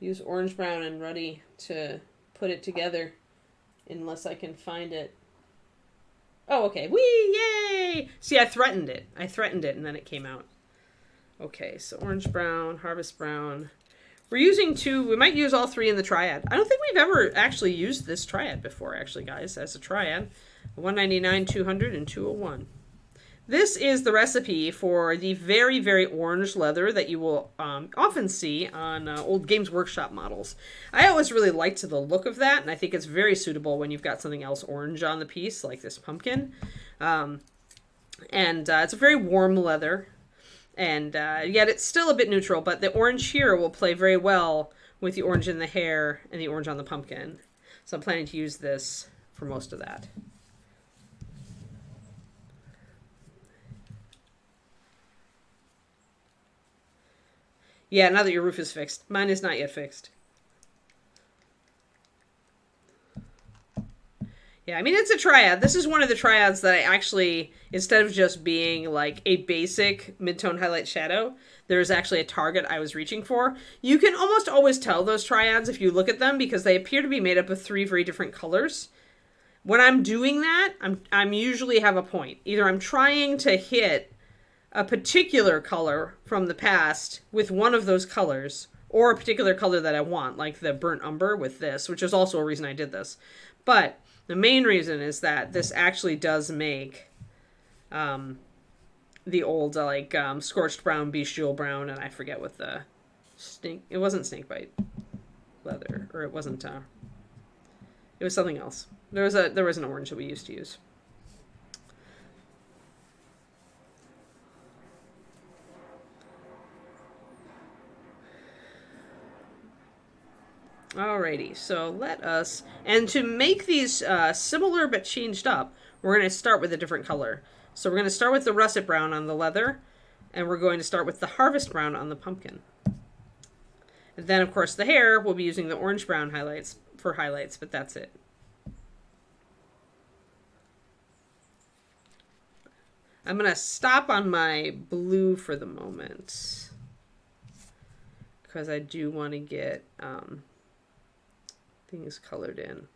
use Orange Brown and Ruddy to put it together unless I can find it. Oh, okay. Whee! Yay! See, I threatened it and then it came out. Okay, so Orange Brown, Harvest Brown. We're using two. We might use all three in the triad. I don't think we've ever actually used this triad before, actually, guys, as a triad. 199, 200, and 201. This is the recipe for the very, very orange leather that you will often see on old Games Workshop models. I always really liked the look of that, and I think it's very suitable when you've got something else orange on the piece, like this pumpkin. It's a very warm leather, and yet it's still a bit neutral, but the orange here will play very well with the orange in the hair and the orange on the pumpkin. So I'm planning to use this for most of that. Yeah, now that your roof is fixed. Mine is not yet fixed. Yeah, I mean, it's a triad. This is one of the triads that I actually, instead of just being like a basic mid-tone highlight shadow, there's actually a target I was reaching for. You can almost always tell those triads if you look at them because they appear to be made up of three very different colors. When I'm doing that, I'm usually have a point. Either I'm trying to hit a particular color from the past with one of those colors, or a particular color that I want, like the burnt umber with this, which is also a reason I did this. But the main reason is that this actually does make the old scorched brown, bestial brown, and I forget what the it wasn't snakebite leather, or it wasn't it was something else. There was an orange that we used to use. Alrighty, so let us, and to make these similar but changed up, we're going to start with a different color. So we're going to start with the russet brown on the leather, and we're going to start with the harvest brown on the pumpkin. And then, of course, the hair, we'll be using the orange brown highlights for highlights, but that's it. I'm going to stop on my blue for the moment, because I do want to get things colored in.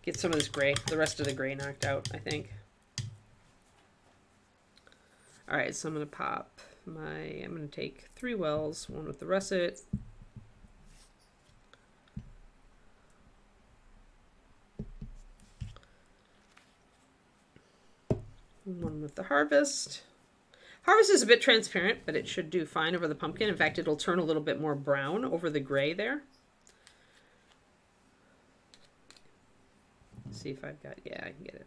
Get some of this gray, the rest of the gray knocked out, I think. All right, so I'm going to take 3 wells, one with the russet. One with the harvest. Harvest is a bit transparent, but it should do fine over the pumpkin. In fact, it'll turn a little bit more brown over the gray there. Let's see if I've got, yeah, I can get it.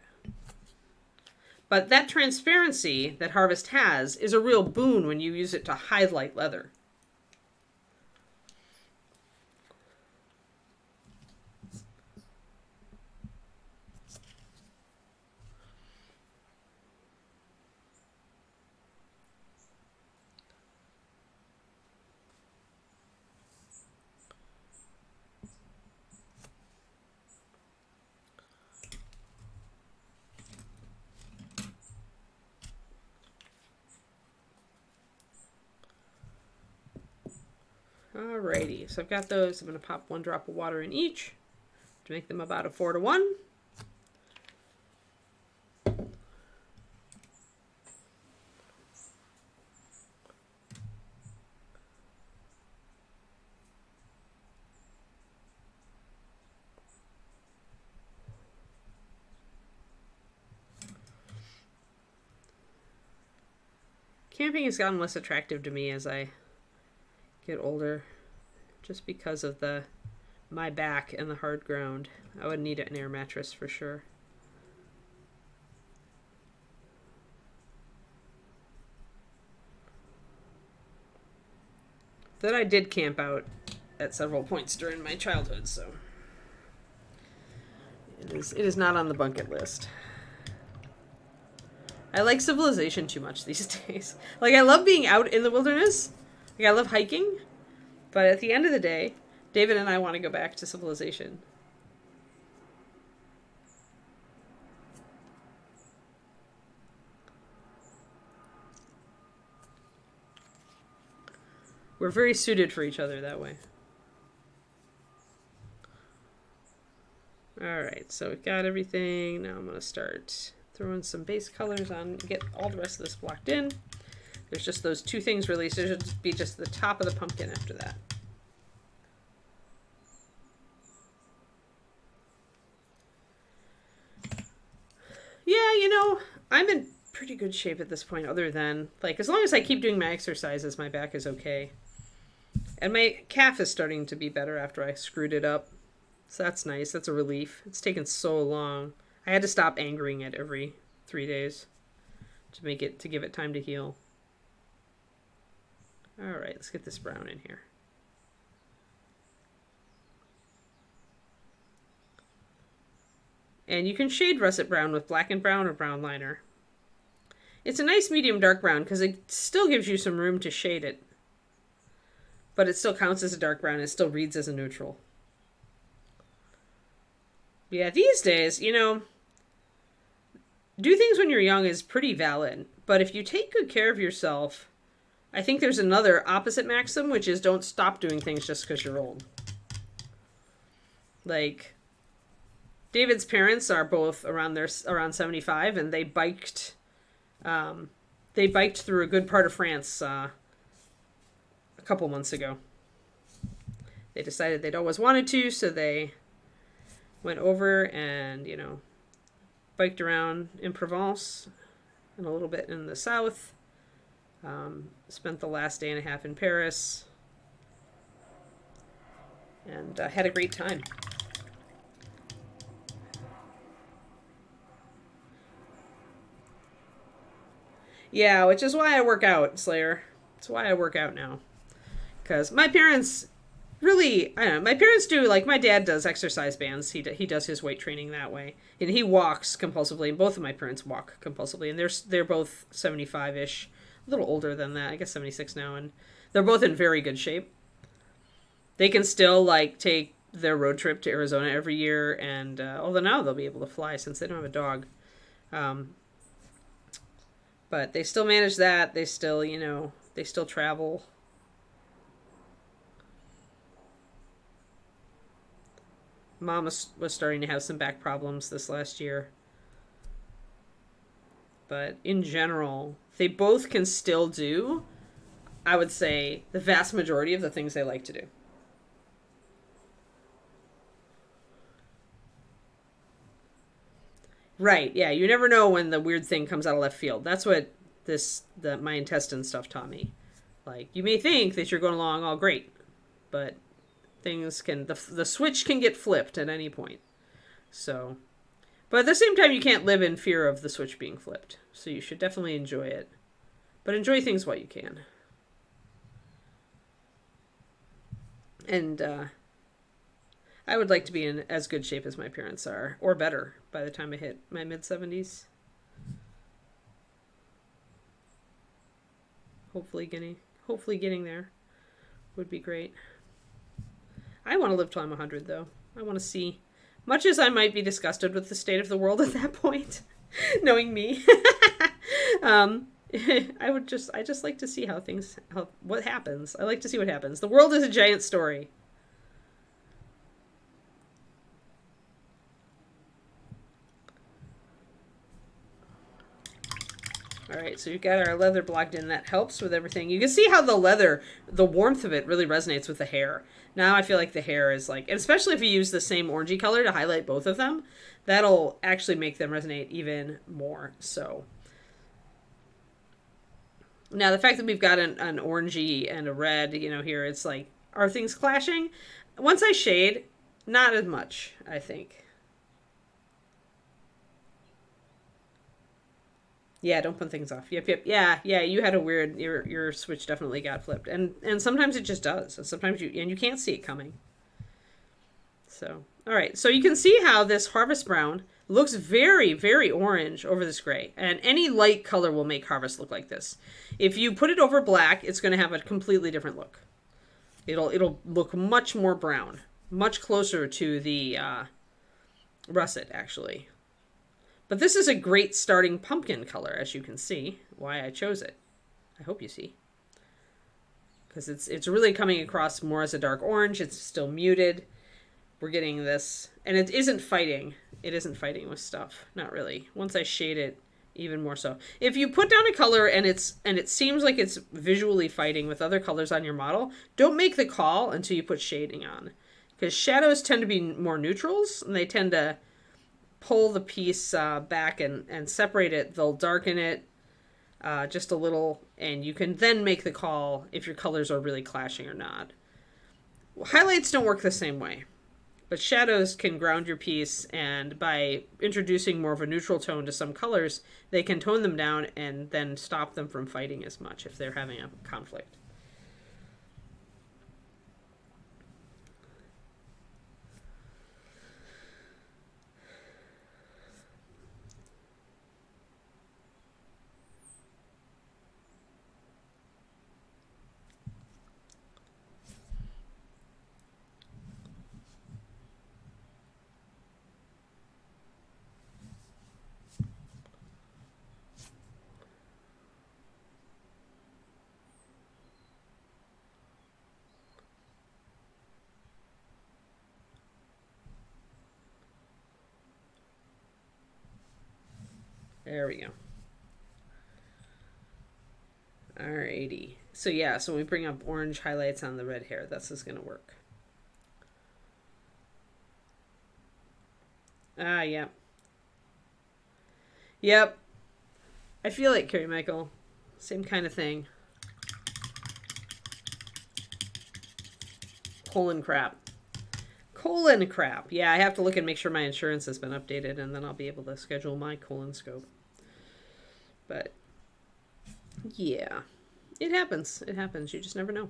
But that transparency that Harvest has is a real boon when you use it to highlight leather. Alrighty, so I've got those. I'm going to pop 1 drop of water in each to make them about a 4-to-1. Camping has gotten less attractive to me as I get older, just because of my back and the hard ground. I would need an air mattress for sure. that I did camp out at several points during my childhood, so it is not on the bucket list. I like civilization too much these days. Like, I love being out in the wilderness. Like, I love hiking. But at the end of the day, David and I want to go back to civilization. We're very suited for each other that way. Alright, so we've got everything. Now I'm going to start throwing some base colors on, get all the rest of this blocked in. There's just those two things really, so it should be just the top of the pumpkin after that. Yeah, you know, I'm in pretty good shape at this point, other than, like, as long as I keep doing my exercises, my back is okay. And my calf is starting to be better after I screwed it up. So that's nice. That's a relief. It's taken so long. I had to stop angering it every 3 days to give it time to heal. All right, let's get this brown in here. And you can shade russet brown with black and brown or brown liner. It's a nice medium dark brown because it still gives you some room to shade it. But it still counts as a dark brown. It still reads as a neutral. Yeah, these days, you know, do things when you're young is pretty valid. But if you take good care of yourself, I think there's another opposite maxim, which is don't stop doing things just because you're old. Like, David's parents are both around 75, and they biked through a good part of France a couple months ago. They decided they'd always wanted to, so they went over and, you know, biked around in Provence and a little bit in the south. Spent the last day and a half in Paris and had a great time. Yeah, which is why I work out, Slayer. It's why I work out now. Because my parents really, I don't know, my parents do, like, my dad does exercise bands. He does his weight training that way. And he walks compulsively, and both of my parents walk compulsively. And they're both 75-ish, a little older than that, I guess 76 now. And they're both in very good shape. They can still, like, take their road trip to Arizona every year. And although now they'll be able to fly since they don't have a dog. But they still manage that. They still, you know, they still travel. Mom was starting to have some back problems this last year. But in general, they both can still do, I would say, the vast majority of the things they like to do. Right, yeah, you never know when the weird thing comes out of left field. That's what my intestine stuff taught me. Like, you may think that you're going along all great, but things can, the switch can get flipped at any point. So, but at the same time, you can't live in fear of the switch being flipped. So you should definitely enjoy it. But enjoy things while you can. And I would like to be in as good shape as my parents are, or better, by the time I hit my mid-70s. Hopefully getting there would be great. I want to live till I'm 100, though. I want to see, much as I might be disgusted with the state of the world at that point, knowing me. I just like to see what happens. I like to see what happens. The world is a giant story. Alright, so you've got our leather blocked in. That helps with everything. You can see how the leather, the warmth of it really resonates with the hair. Now I feel like the hair is like, and especially if you use the same orangey color to highlight both of them, that'll actually make them resonate even more. So now the fact that we've got an orangey and a red, you know, here, it's like, are things clashing? Once I shade, not as much, I think. Yeah, don't put things off. Yep. Yeah, you had a weird your switch definitely got flipped. And sometimes it just does. And sometimes you can't see it coming. So, all right. So you can see how this harvest brown looks very, very orange over this gray. And any light color will make harvest look like this. If you put it over black, it's going to have a completely different look. It'll look much more brown, much closer to the russet, actually. But this is a great starting pumpkin color, as you can see. Why I chose it. I hope you see. Because it's really coming across more as a dark orange. It's still muted. We're getting this, and it isn't fighting. It isn't fighting with stuff. Not really. Once I shade it, even more so. If you put down a color and it seems like it's visually fighting with other colors on your model, don't make the call until you put shading on. Because shadows tend to be more neutrals, and they tend to pull the piece back and separate it. They'll darken it just a little, and you can then make the call if your colors are really clashing or not. Highlights don't work the same way. But shadows can ground your piece, and by introducing more of a neutral tone to some colors, they can tone them down and then stop them from fighting as much if they're having a conflict. There we go. Alrighty. So yeah, so when we bring up orange highlights on the red hair, that's just going to work. Yeah. Yep. I feel like Carrie Michael. Same kind of thing. Colon crap. Colon crap. Yeah, I have to look and make sure my insurance has been updated, and then I'll be able to schedule my colon scope. But yeah, it happens. It happens. You just never know.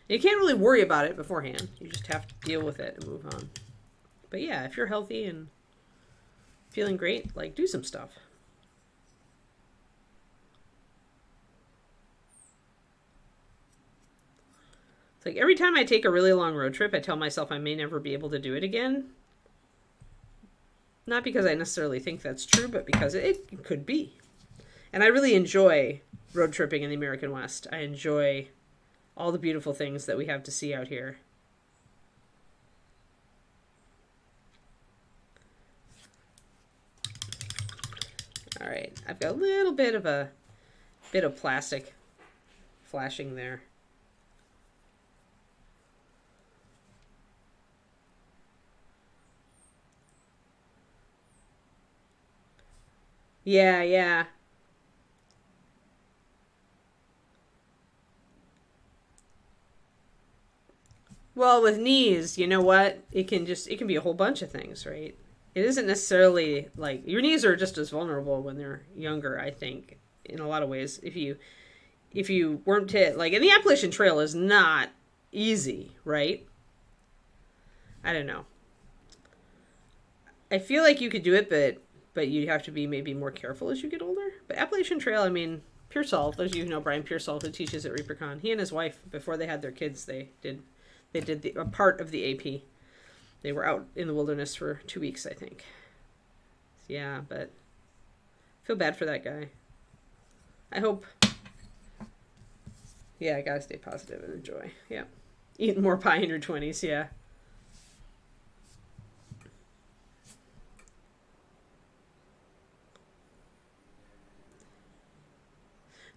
You can't really worry about it beforehand. You just have to deal with it and move on. But yeah, if you're healthy and feeling great, like, do some stuff. It's like every time I take a really long road trip, I tell myself I may never be able to do it again. Not because I necessarily think that's true, but because it could be. And I really enjoy road tripping in the American West. I enjoy all the beautiful things that we have to see out here. All right, I've got a little bit of plastic flashing there. Yeah. Well, with knees, you know what? It can be a whole bunch of things, right? It isn't necessarily like your knees are just as vulnerable when they're younger, I think, in a lot of ways. If you weren't hit, like, and the Appalachian Trail is not easy, right? I don't know. I feel like you could do it, but you have to be maybe more careful as you get older. But Appalachian Trail, I mean, Pearsall, those of you who know Brian Pearsall, who teaches at ReaperCon, he and his wife, before they had their kids, they did a part of the AP. They were out in the wilderness for 2 weeks, I think. Yeah, but I feel bad for that guy. I hope. Yeah, I gotta stay positive and enjoy. Yeah. Eating more pie in your 20s, yeah.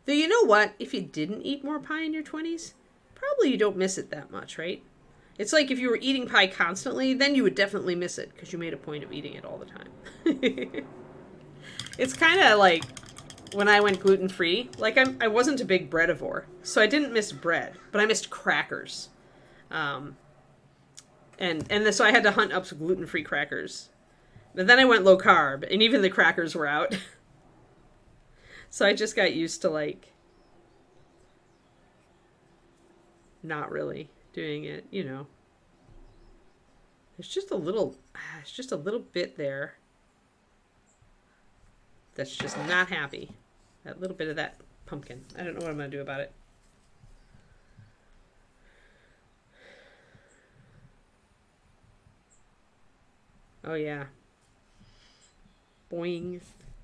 Though, you know what? If you didn't eat more pie in your 20s, probably you don't miss it that much, right? It's like if you were eating pie constantly, then you would definitely miss it because you made a point of eating it all the time. It's kind of like when I went gluten-free. Like, I wasn't a big breadivore, so I didn't miss bread, but I missed crackers. So I had to hunt up some gluten-free crackers. But then I went low carb, and even the crackers were out. So I just got used to like not really doing it, you know. It's just a little bit there that's just not happy. That little bit of that pumpkin. I don't know what I'm going to do about it. Oh yeah. Boing.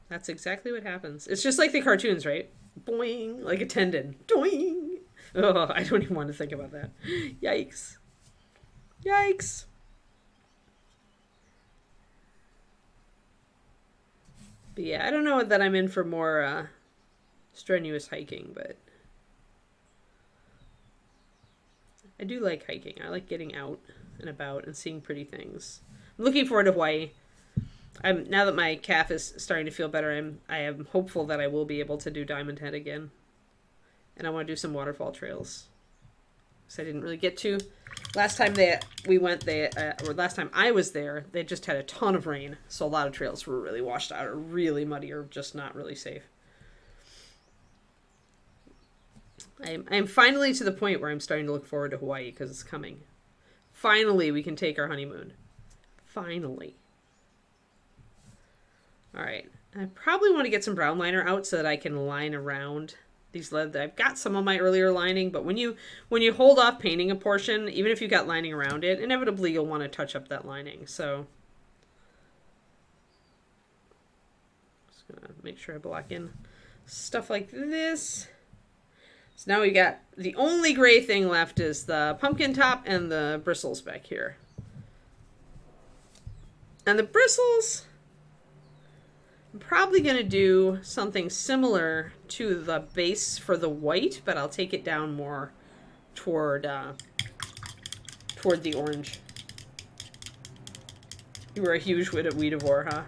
That's exactly what happens. It's just like the cartoons, right? Boing. Like a tendon. Doing. Oh, I don't even want to think about that. Yikes. Yikes. But yeah, I don't know that I'm in for more strenuous hiking, but I do like hiking. I like getting out and about and seeing pretty things. I'm looking forward to Hawaii. Now that my calf is starting to feel better, I am hopeful that I will be able to do Diamond Head again. And I want to do some waterfall trails. So I didn't really get to. Last time last time I was there, they just had a ton of rain. So a lot of trails were really washed out or really muddy or just not really safe. I'm finally to the point where I'm starting to look forward to Hawaii because it's coming. Finally, we can take our honeymoon. Finally. All right. I probably want to get some brown liner out so that I can line around these lead. I've got some of my earlier lining, but when you hold off painting a portion, even if you got lining around it, inevitably you'll want to touch up that lining. So just gonna make sure I block in stuff like this. So now we got the only gray thing left is the pumpkin top and the bristles back here. And the bristles, I'm probably going to do something similar to the base for the white, but I'll take it down more toward the orange. You were a huge weedivore, huh?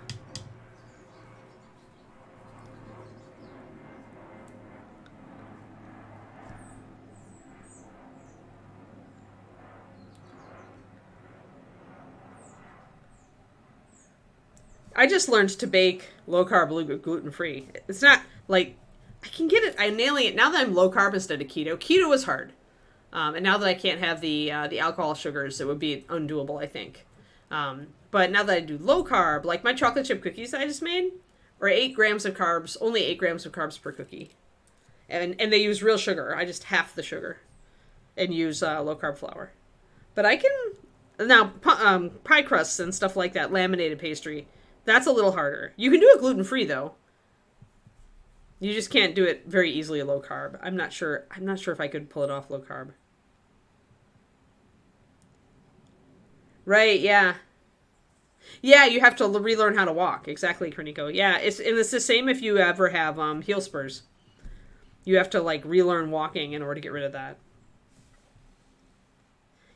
I just learned to bake low carb, gluten free. It's not like I can get it. I'm nailing it now that I'm low carb instead of keto. Keto was hard, and now that I can't have the alcohol sugars, it would be undoable, I think. But now that I do low carb, like my chocolate chip cookies that I just made, are 8 grams of carbs, only 8 grams of carbs per cookie, and they use real sugar. I just half the sugar, and use low carb flour. But I can now pie crusts and stuff like that, laminated pastry. That's a little harder. You can do it gluten-free, though. You just can't do it very easily low carb. I'm not sure if I could pull it off low carb. Right, yeah. Yeah, you have to relearn how to walk. Exactly, Kerniko. Yeah, it's the same if you ever have heel spurs. You have to, like, relearn walking in order to get rid of that.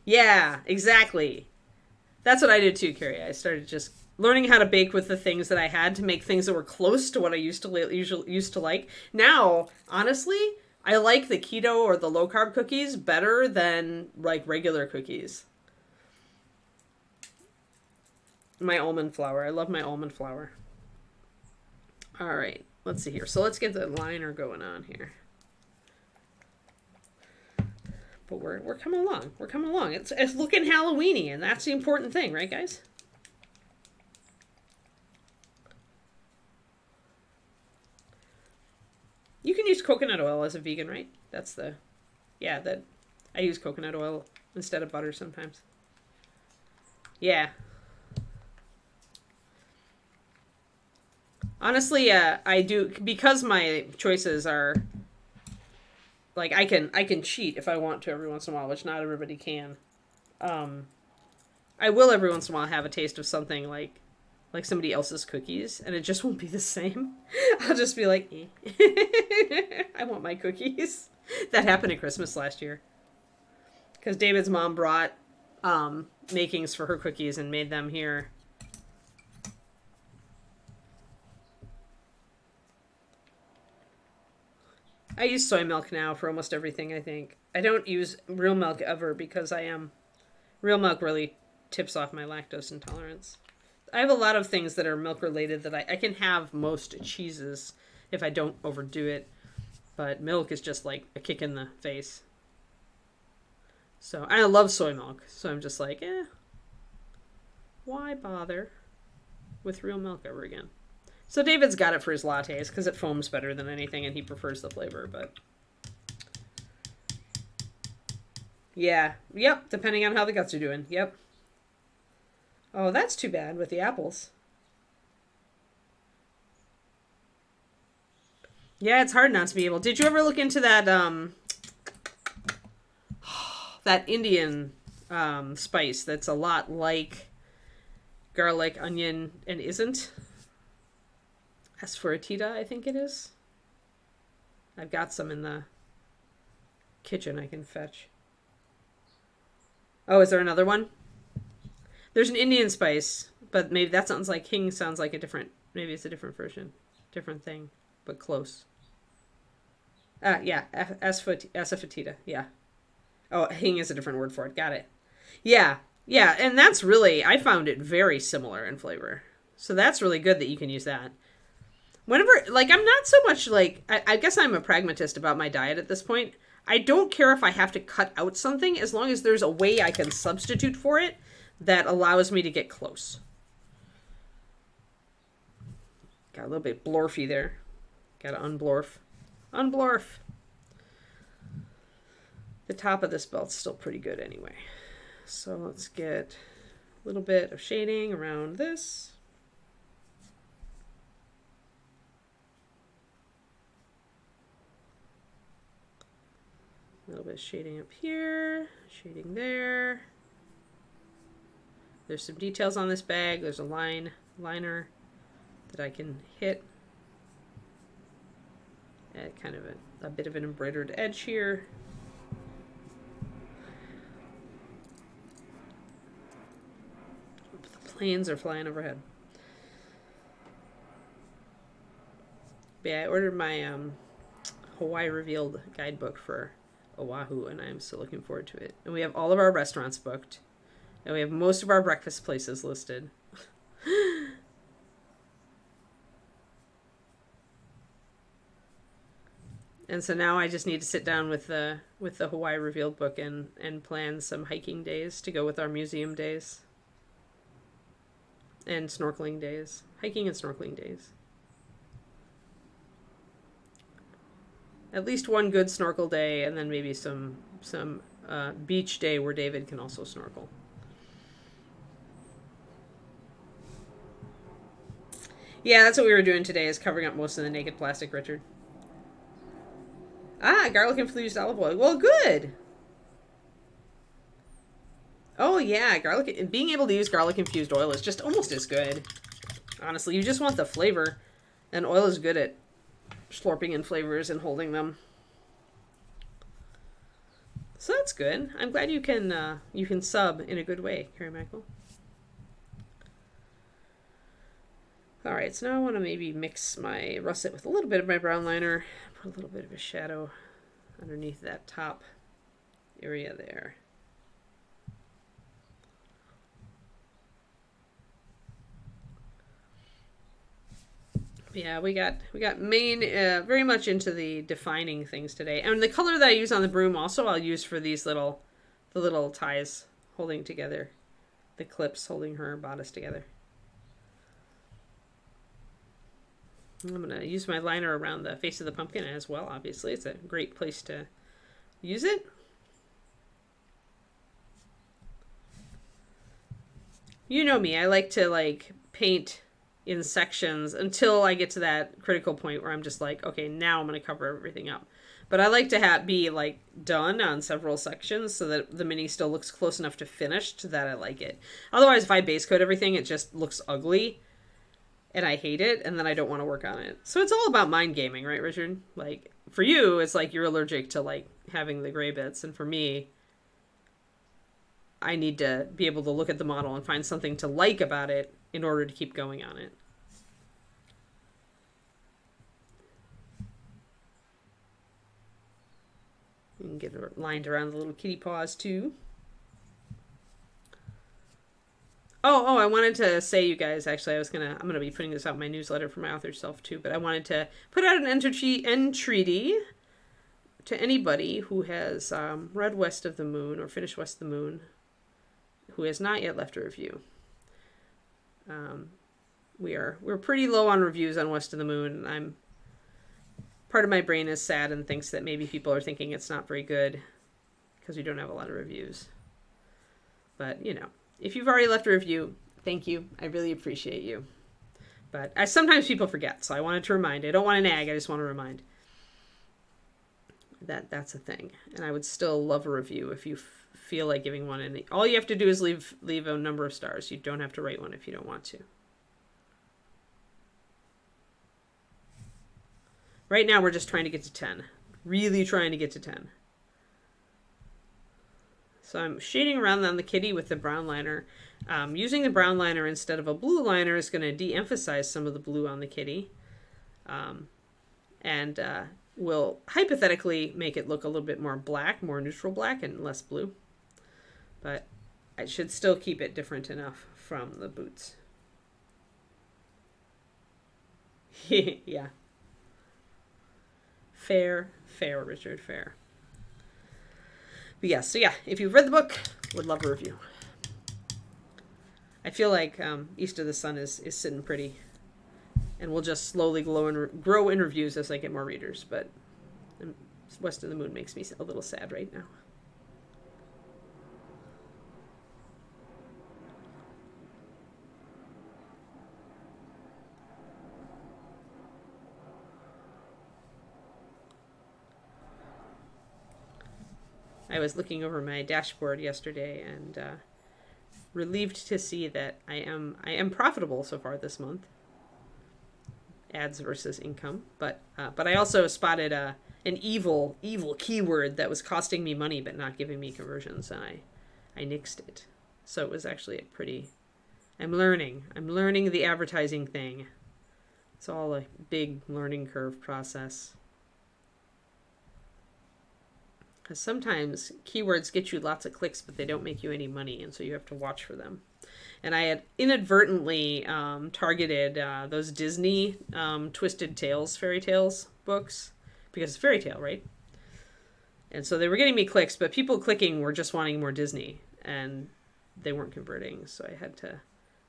Yeah, exactly. That's what I did, too, Carrie. I started just learning how to bake with the things that I had to make things that were close to what I used to like. Now, honestly, I like the keto or the low carb cookies better than like regular cookies. My almond flour. I love my almond flour. All right, let's see here. So let's get the liner going on here. But we're coming along. We're coming along. It's looking Halloweeny, and that's the important thing, right, guys? You can use coconut oil as a vegan, right? I use coconut oil instead of butter sometimes. Yeah. Honestly, I do, because my choices are, like, I can cheat if I want to every once in a while, which not everybody can. I will every once in a while have a taste of something like somebody else's cookies, and it just won't be the same. I'll just be like, I want my cookies. That happened at Christmas last year. Because David's mom brought makings for her cookies and made them here. I use soy milk now for almost everything, I think. I don't use real milk ever because real milk really tips off my lactose intolerance. I have a lot of things that are milk related that I can have most cheeses if I don't overdo it. But milk is just like a kick in the face. So I love soy milk. So I'm just like, why bother with real milk ever again? So David's got it for his lattes because it foams better than anything and he prefers the flavor. But yeah, yep, depending on how the guts are doing. Yep. Oh, that's too bad with the apples. Yeah, it's hard not to be able. Did you ever look into that that Indian spice that's a lot like garlic, onion, and isn't? Asafoetida, I think it is. I've got some in the kitchen I can fetch. Oh, is there another one? There's an Indian spice, but maybe that sounds like hing sounds like a different, maybe it's a different version, different thing, but close. Yeah, asafoetida, yeah. Oh, hing is a different word for it, got it. Yeah, yeah, and that's really, I found it very similar in flavor. So that's really good that you can use that. Whenever, like, I'm not so much like, I guess I'm a pragmatist about my diet at this point. I don't care if I have to cut out something as long as there's a way I can substitute for it that allows me to get close. Got a little bit blorfy there. Got to unblorf. Unblorf. The top of this belt's still pretty good anyway. So let's get a little bit of shading around this. A little bit of shading up here, shading there. There's some details on this bag. There's a liner that I can hit. Add kind of a bit of an embroidered edge here. The planes are flying overhead. But yeah, I ordered my Hawaii Revealed guidebook for Oahu, and I'm still looking forward to it. And we have all of our restaurants booked, and we have most of our breakfast places listed. And so now I just need to sit down with the Hawaii Revealed book and plan some hiking days to go with our museum days and snorkeling days, hiking and snorkeling days. At least one good snorkel day, and then maybe some beach day where David can also snorkel. Yeah, that's what we were doing today, is covering up most of the naked plastic, Richard. Ah, garlic infused olive oil. Well, good. Oh yeah, garlic. Being able to use garlic infused oil is just almost as good. Honestly, you just want the flavor, and oil is good at slurping in flavors and holding them. So that's good. I'm glad you can sub in a good way, Carrie Michael. All right, so now I want to maybe mix my russet with a little bit of my brown liner, put a little bit of a shadow underneath that top area there. Yeah, we got Maine very much into the defining things today, and the color that I use on the broom also I'll use for these the little ties holding together, the clips holding her bodice together. I'm gonna use my liner around the face of the pumpkin as well. Obviously, it's a great place to use it. You know me, I like to paint in sections until I get to that critical point where I'm just like, okay, now I'm going to cover everything up. But I like to be done on several sections so that the mini still looks close enough to finished that I like it. Otherwise, if I base coat everything, it just looks ugly and I hate it, and then I don't want to work on it. So it's all about mind gaming, right, Richard? For you, it's like you're allergic to having the gray bits, and for me, I need to be able to look at the model and find something to like about it in order to keep going on it. You can get it lined around the little kitty paws too. Oh, I wanted to say, you guys, actually, I'm gonna be putting this out in my newsletter for my author self too, but I wanted to put out an entreaty to anybody who has read West of the Moon or finished West of the Moon, who has not yet left a review. We're pretty low on reviews on West of the Moon. Part of my brain is sad and thinks that maybe people are thinking it's not very good because we don't have a lot of reviews. But, if you've already left a review, thank you. I really appreciate you. But sometimes people forget, so I wanted to remind. I don't want to nag, I just want to remind. That's a thing. And I would still love a review if you feel like giving one. And all you have to do is leave a number of stars. You don't have to write one if you don't want to. Right now, we're just trying to get to 10. Really trying to get to 10. So I'm shading around on the kitty with the brown liner. Using the brown liner instead of a blue liner is going to de-emphasize some of the blue on the kitty. And will hypothetically make it look a little bit more black, more neutral black, and less blue. But I should still keep it different enough from the boots. Yeah. Fair, Richard, fair. But yeah, so if you've read the book, would love a review. I feel like East of the Sun is sitting pretty, and will just slowly grow in reviews as I get more readers. But West of the Moon makes me a little sad right now. I was looking over my dashboard yesterday and relieved to see that I am profitable so far this month. Ads versus income, but I also spotted an evil keyword that was costing me money but not giving me conversions, and I nixed it. So it was actually a pretty. I'm learning the advertising thing. It's all a big learning curve process. Because sometimes keywords get you lots of clicks, but they don't make you any money, and so you have to watch for them. And I had inadvertently targeted those Disney Twisted Tales fairy tales books, because it's fairy tale, right? And so they were getting me clicks, but people clicking were just wanting more Disney, and they weren't converting, so I had to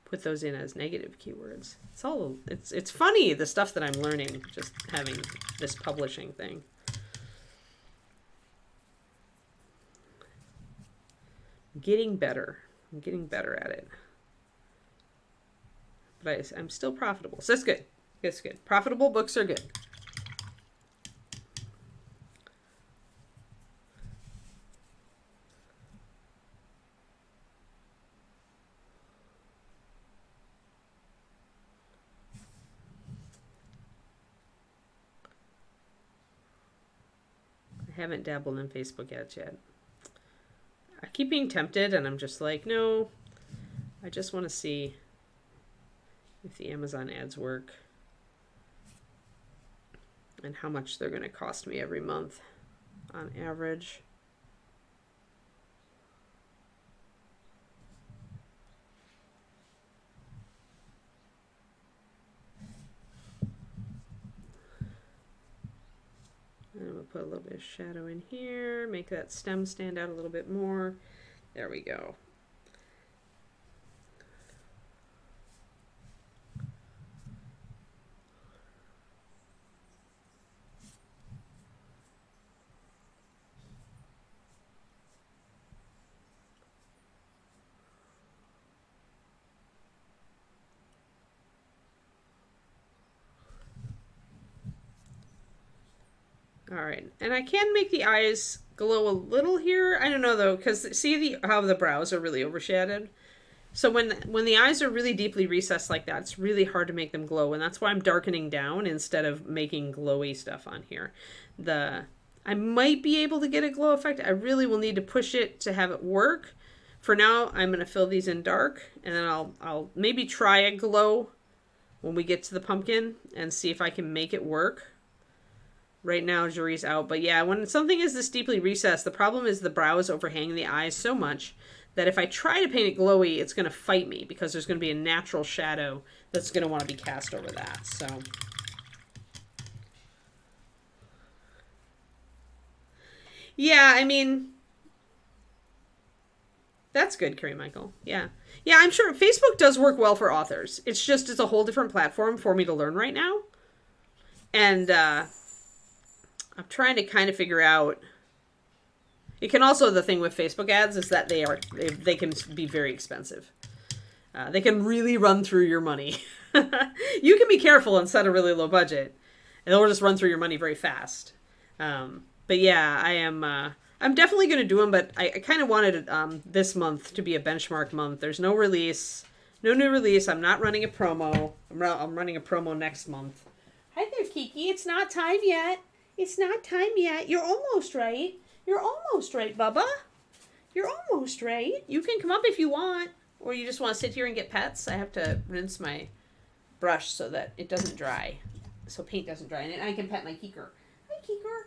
put those in as negative keywords. It's funny, the stuff that I'm learning, just having this publishing thing. I'm getting better at it. But I'm still profitable. So that's good. That's good. Profitable books are good. I haven't dabbled in Facebook ads yet. I keep being tempted, and I'm just like, no, I just want to see if the Amazon ads work and how much they're going to cost me every month on average. And we'll put a little bit of shadow in here, make that stem stand out a little bit more. There we go. All right, and I can make the eyes glow a little here. I don't know though, because see how the brows are really overshadowed. So when the eyes are really deeply recessed like that, it's really hard to make them glow, and that's why I'm darkening down instead of making glowy stuff on here. I might be able to get a glow effect. I really will need to push it to have it work. For now, I'm going to fill these in dark, and then I'll maybe try a glow when we get to the pumpkin and see if I can make it work. Right now, jury's out. But yeah, when something is this deeply recessed, the problem is the brows overhang the eyes so much that if I try to paint it glowy, it's going to fight me because there's going to be a natural shadow that's going to want to be cast over that. So yeah, I mean, that's good, Carrie Michael. Yeah. Yeah, I'm sure Facebook does work well for authors. It's just, it's a whole different platform for me to learn right now. And I'm trying to kind of figure out. It can also, the thing with Facebook ads is that they can be very expensive. They can really run through your money. You can be careful and set a really low budget, and they'll just run through your money very fast. But yeah, I'm definitely going to do them, but I kind of wanted this month to be a benchmark month. There's no release, no new release. I'm not running a promo. I'm running a promo next month. Hi there, Kiki. It's not time yet. It's not time yet. You're almost right. You're almost right, Bubba. You're almost right. You can come up if you want, or you just want to sit here and get pets. I have to rinse my brush so that it doesn't dry, so paint doesn't dry, and I can pet my Keeker. Hi, Keeker.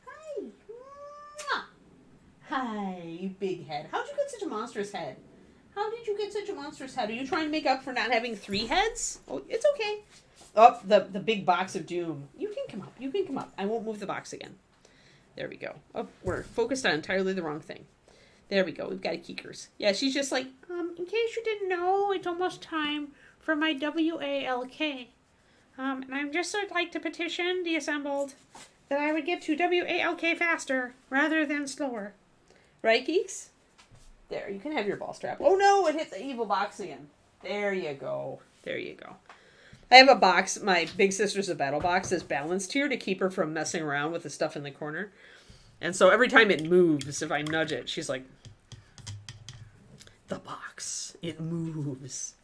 Hi. Mwah. Hi, you big head. How'd you get such a monstrous head? How did you get such a monstrous head? Are you trying to make up for not having 3 heads? Oh, it's okay. Oh, the big box of doom. You can come up. You can come up. I won't move the box again. There we go. Oh, we're focused on entirely the wrong thing. There we go. We've got a Keekers. Yeah, she's just like, in case you didn't know, it's almost time for my WALK. And I'm just like to petition the assembled that I would get to WALK faster rather than slower. Right, Keeks? There, you can have your ball strap. Oh no, it hit the evil box again. There you go. There you go. I have a box, my big sister's a battle box, that's balanced here to keep her from messing around with the stuff in the corner. And so every time it moves, if I nudge it, she's like, the box, it moves.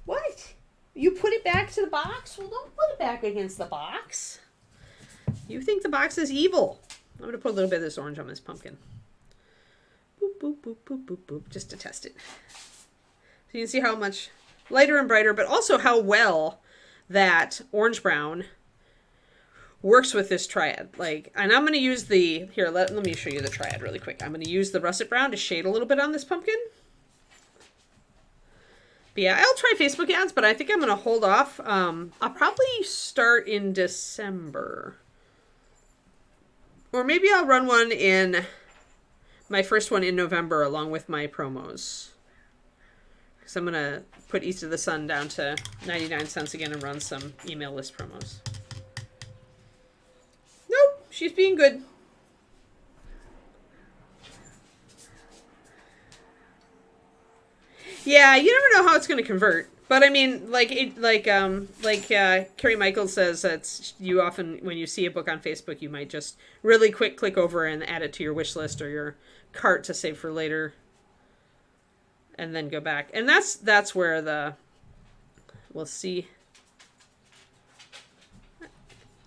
What? You put it back to the box? Well, don't put it back against the box. You think the box is evil. I'm going to put a little bit of this orange on this pumpkin. Boop, boop, boop, boop, boop, boop, just to test it. So you can see how much lighter and brighter, but also how well that orange brown works with this triad. Like, and I'm going to use the, here, let me show you the triad really quick. I'm going to use the russet brown to shade a little bit on this pumpkin. But yeah, I'll try Facebook ads, but I think I'm going to hold off. I'll probably start in December. Or maybe I'll run one in, my first one in November along with my promos. Because I'm going to put East of the Sun down to 99 cents again and run some email list promos. Nope, she's being good. Yeah, you never know how it's going to convert. But I mean, Carrie Michael says, that's you often, when you see a book on Facebook, you might just really quick click over and add it to your wish list or your cart to save for later. And then go back. And that's where we'll see.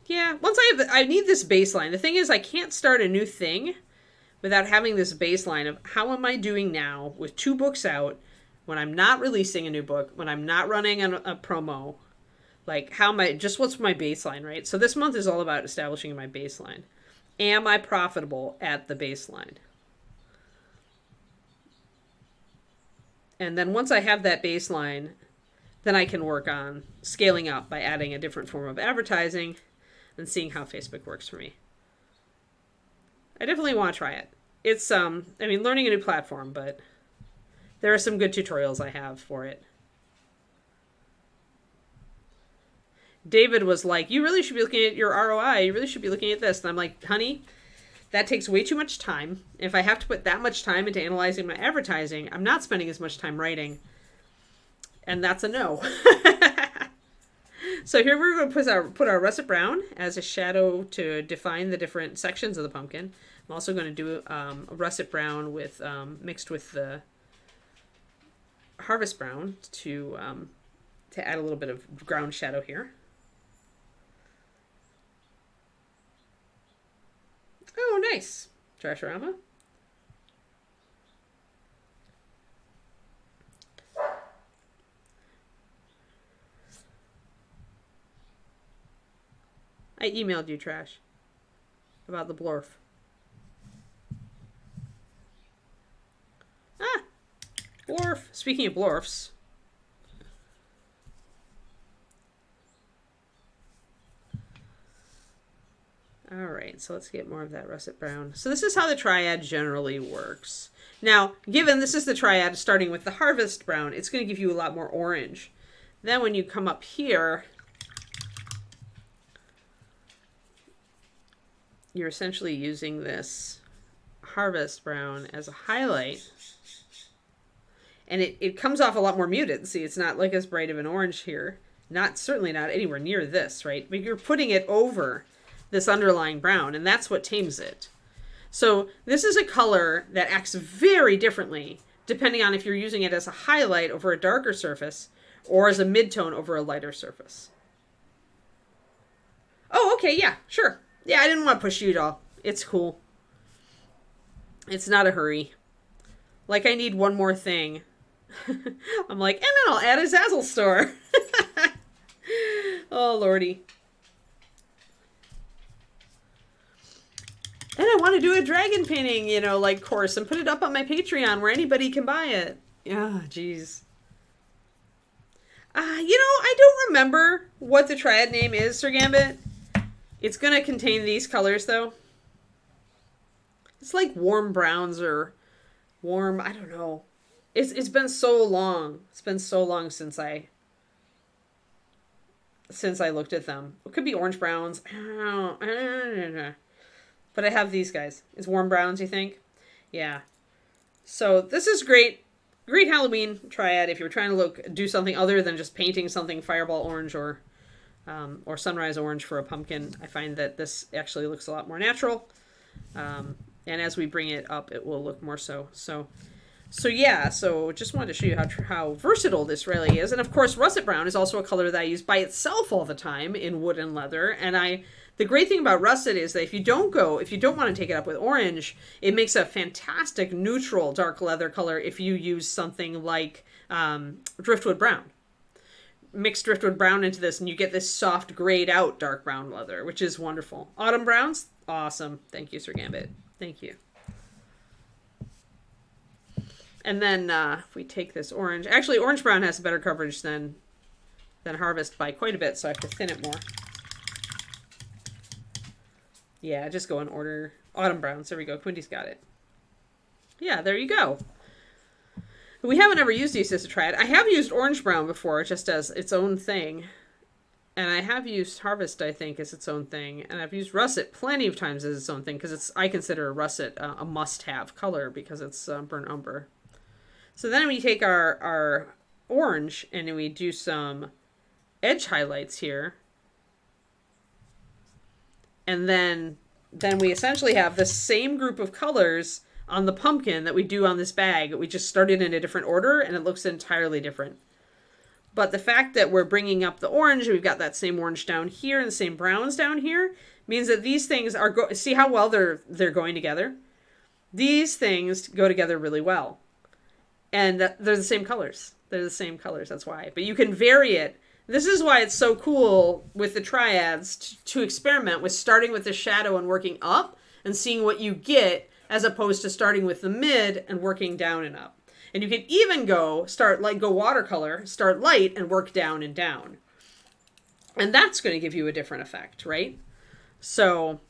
Yeah, once I need this baseline. The thing is, I can't start a new thing without having this baseline of how am I doing now with 2 books out when I'm not releasing a new book, when I'm not running a promo. Like, what's my baseline, right? So this month is all about establishing my baseline. Am I profitable at the baseline? And then once I have that baseline, then I can work on scaling up by adding a different form of advertising and seeing how Facebook works for me. I definitely want to try it. It's, learning a new platform, but there are some good tutorials I have for it. David was like, you really should be looking at your ROI. You really should be looking at this. And I'm like, honey, that takes way too much time. If I have to put that much time into analyzing my advertising, I'm not spending as much time writing. And that's a no. So here we're going to put our russet brown as a shadow to define the different sections of the pumpkin. I'm also going to do a russet brown with mixed with the harvest brown to add a little bit of ground shadow here. Oh, nice. Trashorama. I emailed you, Trash, about the blorf. Ah, Blorf. Speaking of blorfs. All right, so let's get more of that russet brown. So this is how the triad generally works. Now, given this is the triad starting with the harvest brown, it's going to give you a lot more orange. Then when you come up here, you're essentially using this harvest brown as a highlight. And it comes off a lot more muted. See, it's not like as bright of an orange here. Certainly not anywhere near this, right? But you're putting it over this underlying brown, and that's what tames it. So this is a color that acts very differently depending on if you're using it as a highlight over a darker surface or as a midtone over a lighter surface. Oh, okay, yeah, sure. Yeah, I didn't want to push you at all. It's cool. It's not a hurry. Like, I need one more thing. I'm like, and then I'll add a Zazzle store. Oh, lordy. And I want to do a dragon painting, you know, like, course and put it up on my Patreon where anybody can buy it. Yeah, jeez. I don't remember what the triad name is, Sir Gambit. It's going to contain these colors, though. It's like warm browns or warm, I don't know. It's been so long. It's been so long since I looked at them. It could be orange browns. But I have these guys. It's warm browns, you think? Yeah. So this is great. Great Halloween triad if you're trying to do something other than just painting something fireball orange or sunrise orange for a pumpkin. I find that this actually looks a lot more natural. And as we bring it up, it will look more so. So yeah, so just wanted to show you how versatile this really is. And of course, russet brown is also a color that I use by itself all the time in wood and leather. And the great thing about russet is that if you don't want to take it up with orange, it makes a fantastic neutral dark leather color if you use something like driftwood brown. Mix driftwood brown into this and you get this soft grayed out dark brown leather, which is wonderful. Autumn browns, awesome. Thank you, Sir Gambit. Thank you. And then if we take this orange, actually orange brown has better coverage than harvest by quite a bit, so I have to thin it more. Yeah, just go in order. Autumn browns, there we go. Quinty's got it. Yeah, there you go. We haven't ever used these as a triad. I have used orange brown before just as its own thing. And I have used harvest, I think, as its own thing. And I've used russet plenty of times as its own thing because I consider russet a must-have color because it's burnt umber. So then we take our orange and we do some edge highlights here. And then we essentially have the same group of colors on the pumpkin that we do on this bag. We just started in a different order and it looks entirely different. But the fact that we're bringing up the orange, we've got that same orange down here and the same browns down here, means that these things are, see how well they're going together? These things go together really well. And they're the same colors. They're the same colors, that's why. But you can vary it. This is why it's so cool with the triads to experiment with starting with the shadow and working up and seeing what you get as opposed to starting with the mid and working down and up. And you can even go watercolor, start light and work down and down. And that's going to give you a different effect, right? So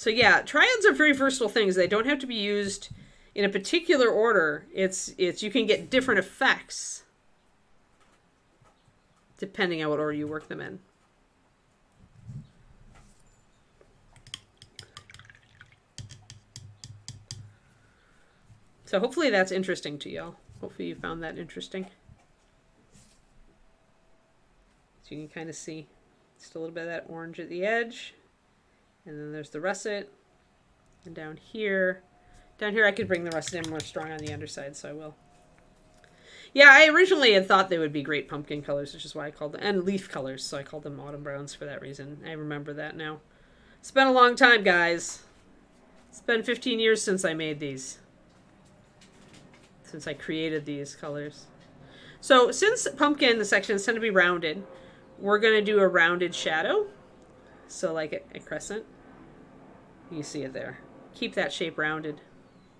yeah, triads are very versatile things. They don't have to be used in a particular order. It's you can get different effects depending on what order you work them in. So hopefully that's interesting to y'all. Hopefully you found that interesting. So you can kind of see just a little bit of that orange at the edge. And then there's the russet. And down here I could bring the russet in more strong on the underside, so I will. Yeah, I originally had thought they would be great pumpkin colors, which is why I called them, and leaf colors, so I called them autumn browns for that reason. I remember that now. It's been a long time, guys. It's been 15 years since I made these. Since I created these colors. So since pumpkin sections tend to be rounded, we're going to do a rounded shadow. So like a crescent. You see it there. Keep that shape rounded.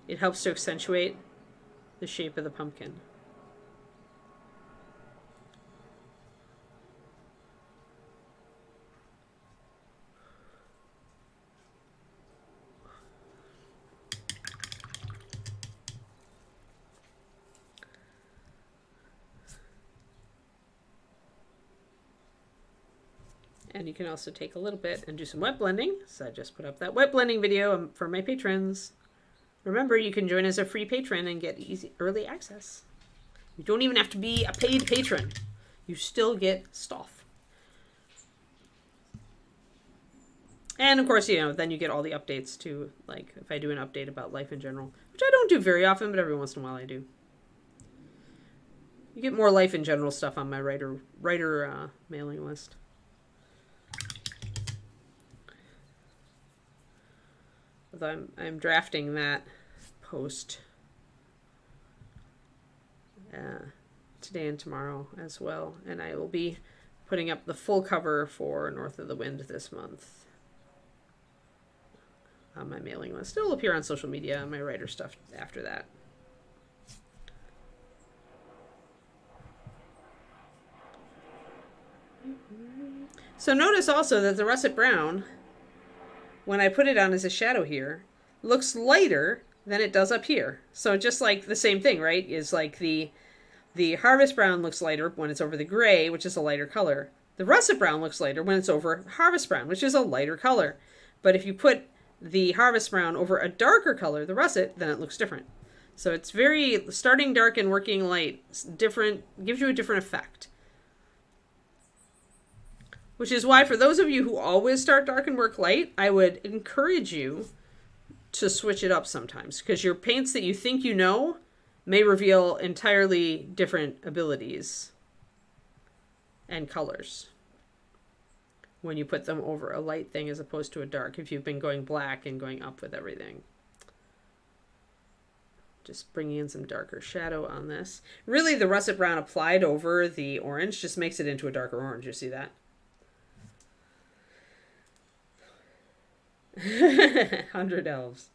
It helps to accentuate the shape of the pumpkin. And you can also take a little bit and do some wet blending. So I just put up that wet blending video for my patrons. Remember, you can join as a free patron and get easy early access. You don't even have to be a paid patron. You still get stuff. And of course, you know, then you get all the updates too. Like if I do an update about life in general, which I don't do very often, but every once in a while I do. You get more life in general stuff on my writer mailing list. Although I'm drafting that post today and tomorrow as well, and I will be putting up the full cover for North of the Wind this month on my mailing list. It'll appear on social media and my writer stuff after that. So notice also that the russet brown, when I put it on as a shadow here, looks lighter than it does up here. So just like the same thing, right? Is like the harvest brown looks lighter when it's over the gray, which is a lighter color. The russet brown looks lighter when it's over harvest brown, which is a lighter color. But if you put the harvest brown over a darker color, the russet, then it looks different. So it's very, starting dark and working light, different, gives you a different effect. Which is why for those of you who always start dark and work light, I would encourage you to switch it up sometimes. Because your paints that you think you know may reveal entirely different abilities and colors when you put them over a light thing as opposed to a dark, if you've been going black and going up with everything. Just bringing in some darker shadow on this. Really, the russet brown applied over the orange just makes it into a darker orange. You see that? 100 elves.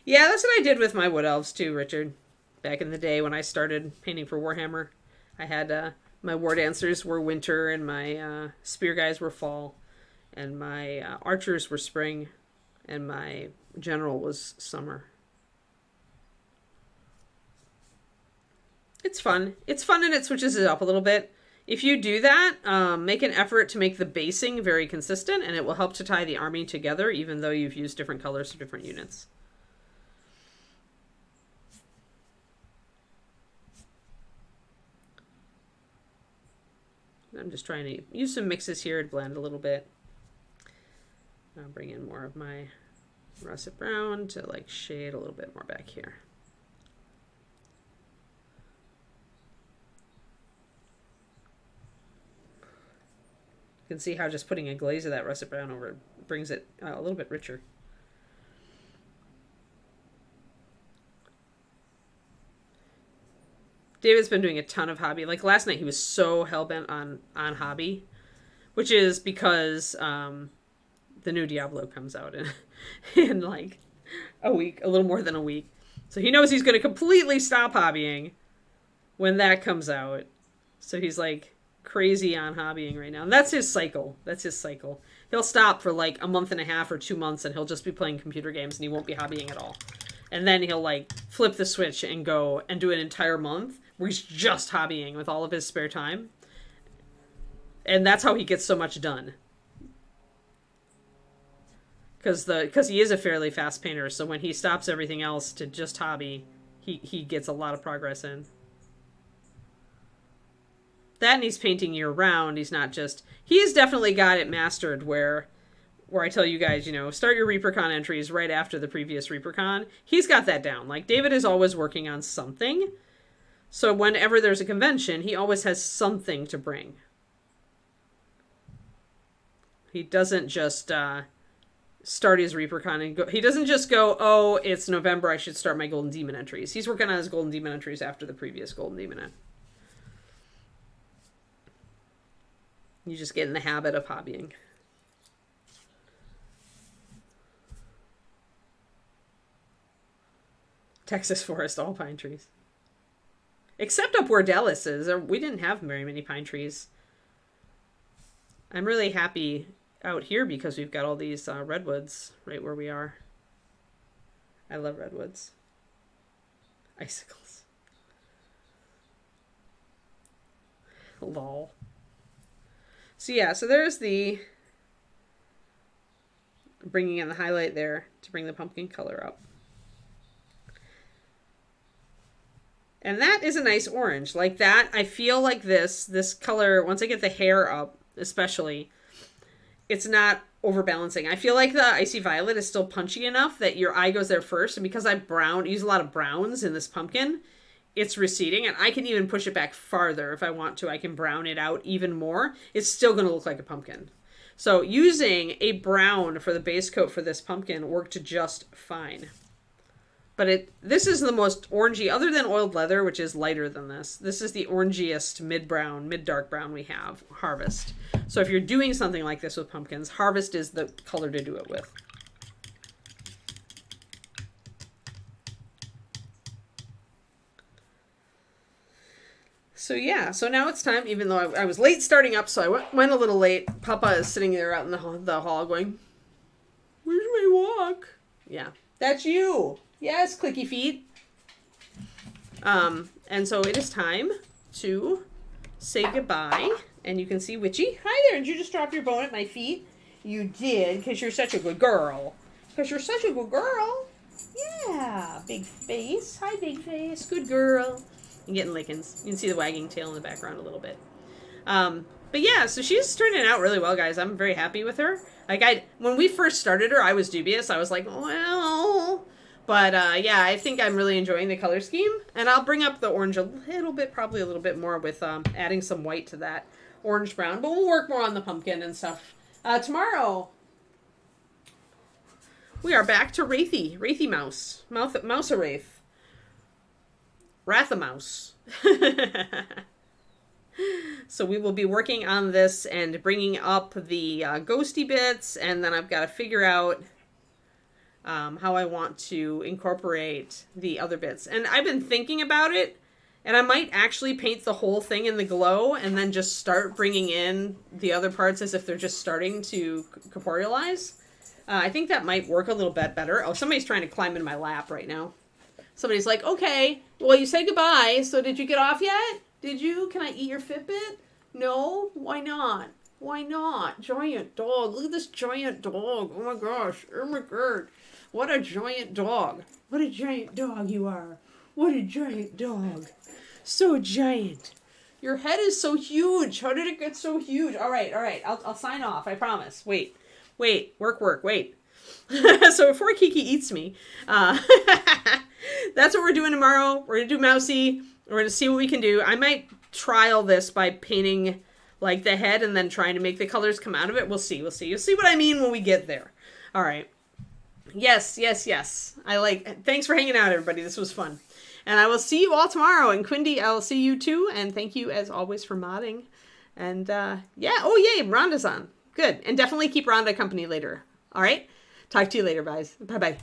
Yeah, that's what I did with my wood elves too, Richard. Back in the day when I started painting for Warhammer, I had my war dancers were winter and my spear guys were fall, and my archers were spring, and my general was summer. It's fun. It's fun, and it switches it up a little bit. If you do that, make an effort to make the basing very consistent, and it will help to tie the army together, even though you've used different colors for different units. I'm just trying to use some mixes here to blend a little bit. I'll bring in more of my russet brown to like shade a little bit more back here. You can see how just putting a glaze of that russet brown over brings it a little bit richer. David's been doing a ton of hobby. Like last night, he was so hell-bent on hobby, which is because the new Diablo comes out in like a week, a little more than a week. So he knows he's going to completely stop hobbying when that comes out. So he's like crazy on hobbying right now. And that's his cycle. That's his cycle. He'll stop for like a month and a half or 2 months, and he'll just be playing computer games, and he won't be hobbying at all. And then he'll like flip the switch and go and do an entire month where he's just hobbying with all of his spare time. And that's how he gets so much done. Because he is a fairly fast painter, so when he stops everything else to just hobby, he gets a lot of progress in. That, and he's painting year round. He's not just... He's definitely got it mastered where I tell you guys, you know, start your ReaperCon entries right after the previous ReaperCon. He's got that down. Like, David is always working on something. So whenever there's a convention, he always has something to bring. He doesn't just start his ReaperCon and go... He doesn't just go, oh, it's November, I should start my Golden Demon entries. He's working on his Golden Demon entries after the previous Golden Demon entry. You just get in the habit of hobbying. Texas forest, all pine trees. Except up where Dallas is. We didn't have very many pine trees. I'm really happy out here because we've got all these redwoods right where we are. I love redwoods. Icicles. Lol. So yeah, so there's the bringing in the highlight there to bring the pumpkin color up. And that is a nice orange. Like that, I feel like this color, once I get the hair up, especially, it's not overbalancing. I feel like the icy violet is still punchy enough that your eye goes there first. And because I use a lot of browns in this pumpkin, it's receding. And I can even push it back farther if I want to. I can brown it out even more. It's still going to look like a pumpkin. So using a brown for the base coat for this pumpkin worked just fine. But this is the most orangey, other than oiled leather, which is lighter than this. This is the orangiest mid-brown, mid-dark brown we have, Harvest. So if you're doing something like this with pumpkins, Harvest is the color to do it with. So yeah, so now it's time, even though I was late starting up, so I went a little late. Papa is sitting there out in the hall going, "Where's my walk?" Yeah, that's you. Yes, clicky feet. And so it is time to say goodbye. And you can see Witchy. Hi there, did you just drop your bone at my feet? You did, because you're such a good girl. Because you're such a good girl. Yeah, big face. Hi, big face. Good girl. I'm getting lickings. You can see the wagging tail in the background a little bit. But yeah, so she's turning out really well, guys. I'm very happy with her. Like, when we first started her, I was dubious. I was like, well... But, yeah, I think I'm really enjoying the color scheme. And I'll bring up the orange a little bit, probably a little bit more with adding some white to that orange-brown. But we'll work more on the pumpkin and stuff. Tomorrow, we are back to Wraithy. Wraithy Mouse. Mouse-a-Wraith. Wrath-a-Mouse. So we will be working on this and bringing up the ghosty bits. And then I've got to figure out... how I want to incorporate the other bits. And I've been thinking about it, and I might actually paint the whole thing in the glow and then just start bringing in the other parts as if they're just starting to corporealize. I think that might work a little bit better. Oh, somebody's trying to climb in my lap right now. Somebody's like, okay, well, you said goodbye, so did you get off yet? Did you? Can I eat your Fitbit? No? Why not? Why not? Giant dog. Look at this giant dog. Oh my gosh. Oh my god. What a giant dog. What a giant dog you are. What a giant dog. So giant. Your head is so huge. How did it get so huge? All right. I'll sign off. I promise. Wait. Work. Wait. So before Kiki eats me, that's what we're doing tomorrow. We're going to do Mousy. We're going to see what we can do. I might trial this by painting like the head and then trying to make the colors come out of it. We'll see. You'll see what I mean when we get there. All right. Yes. Thanks for hanging out, everybody. This was fun. And I will see you all tomorrow. And Quindy, I'll see you too. And thank you, as always, for modding. And, yeah. Oh, yay. Rhonda's on. Good. And definitely keep Rhonda company later. All right. Talk to you later, guys. Bye-bye.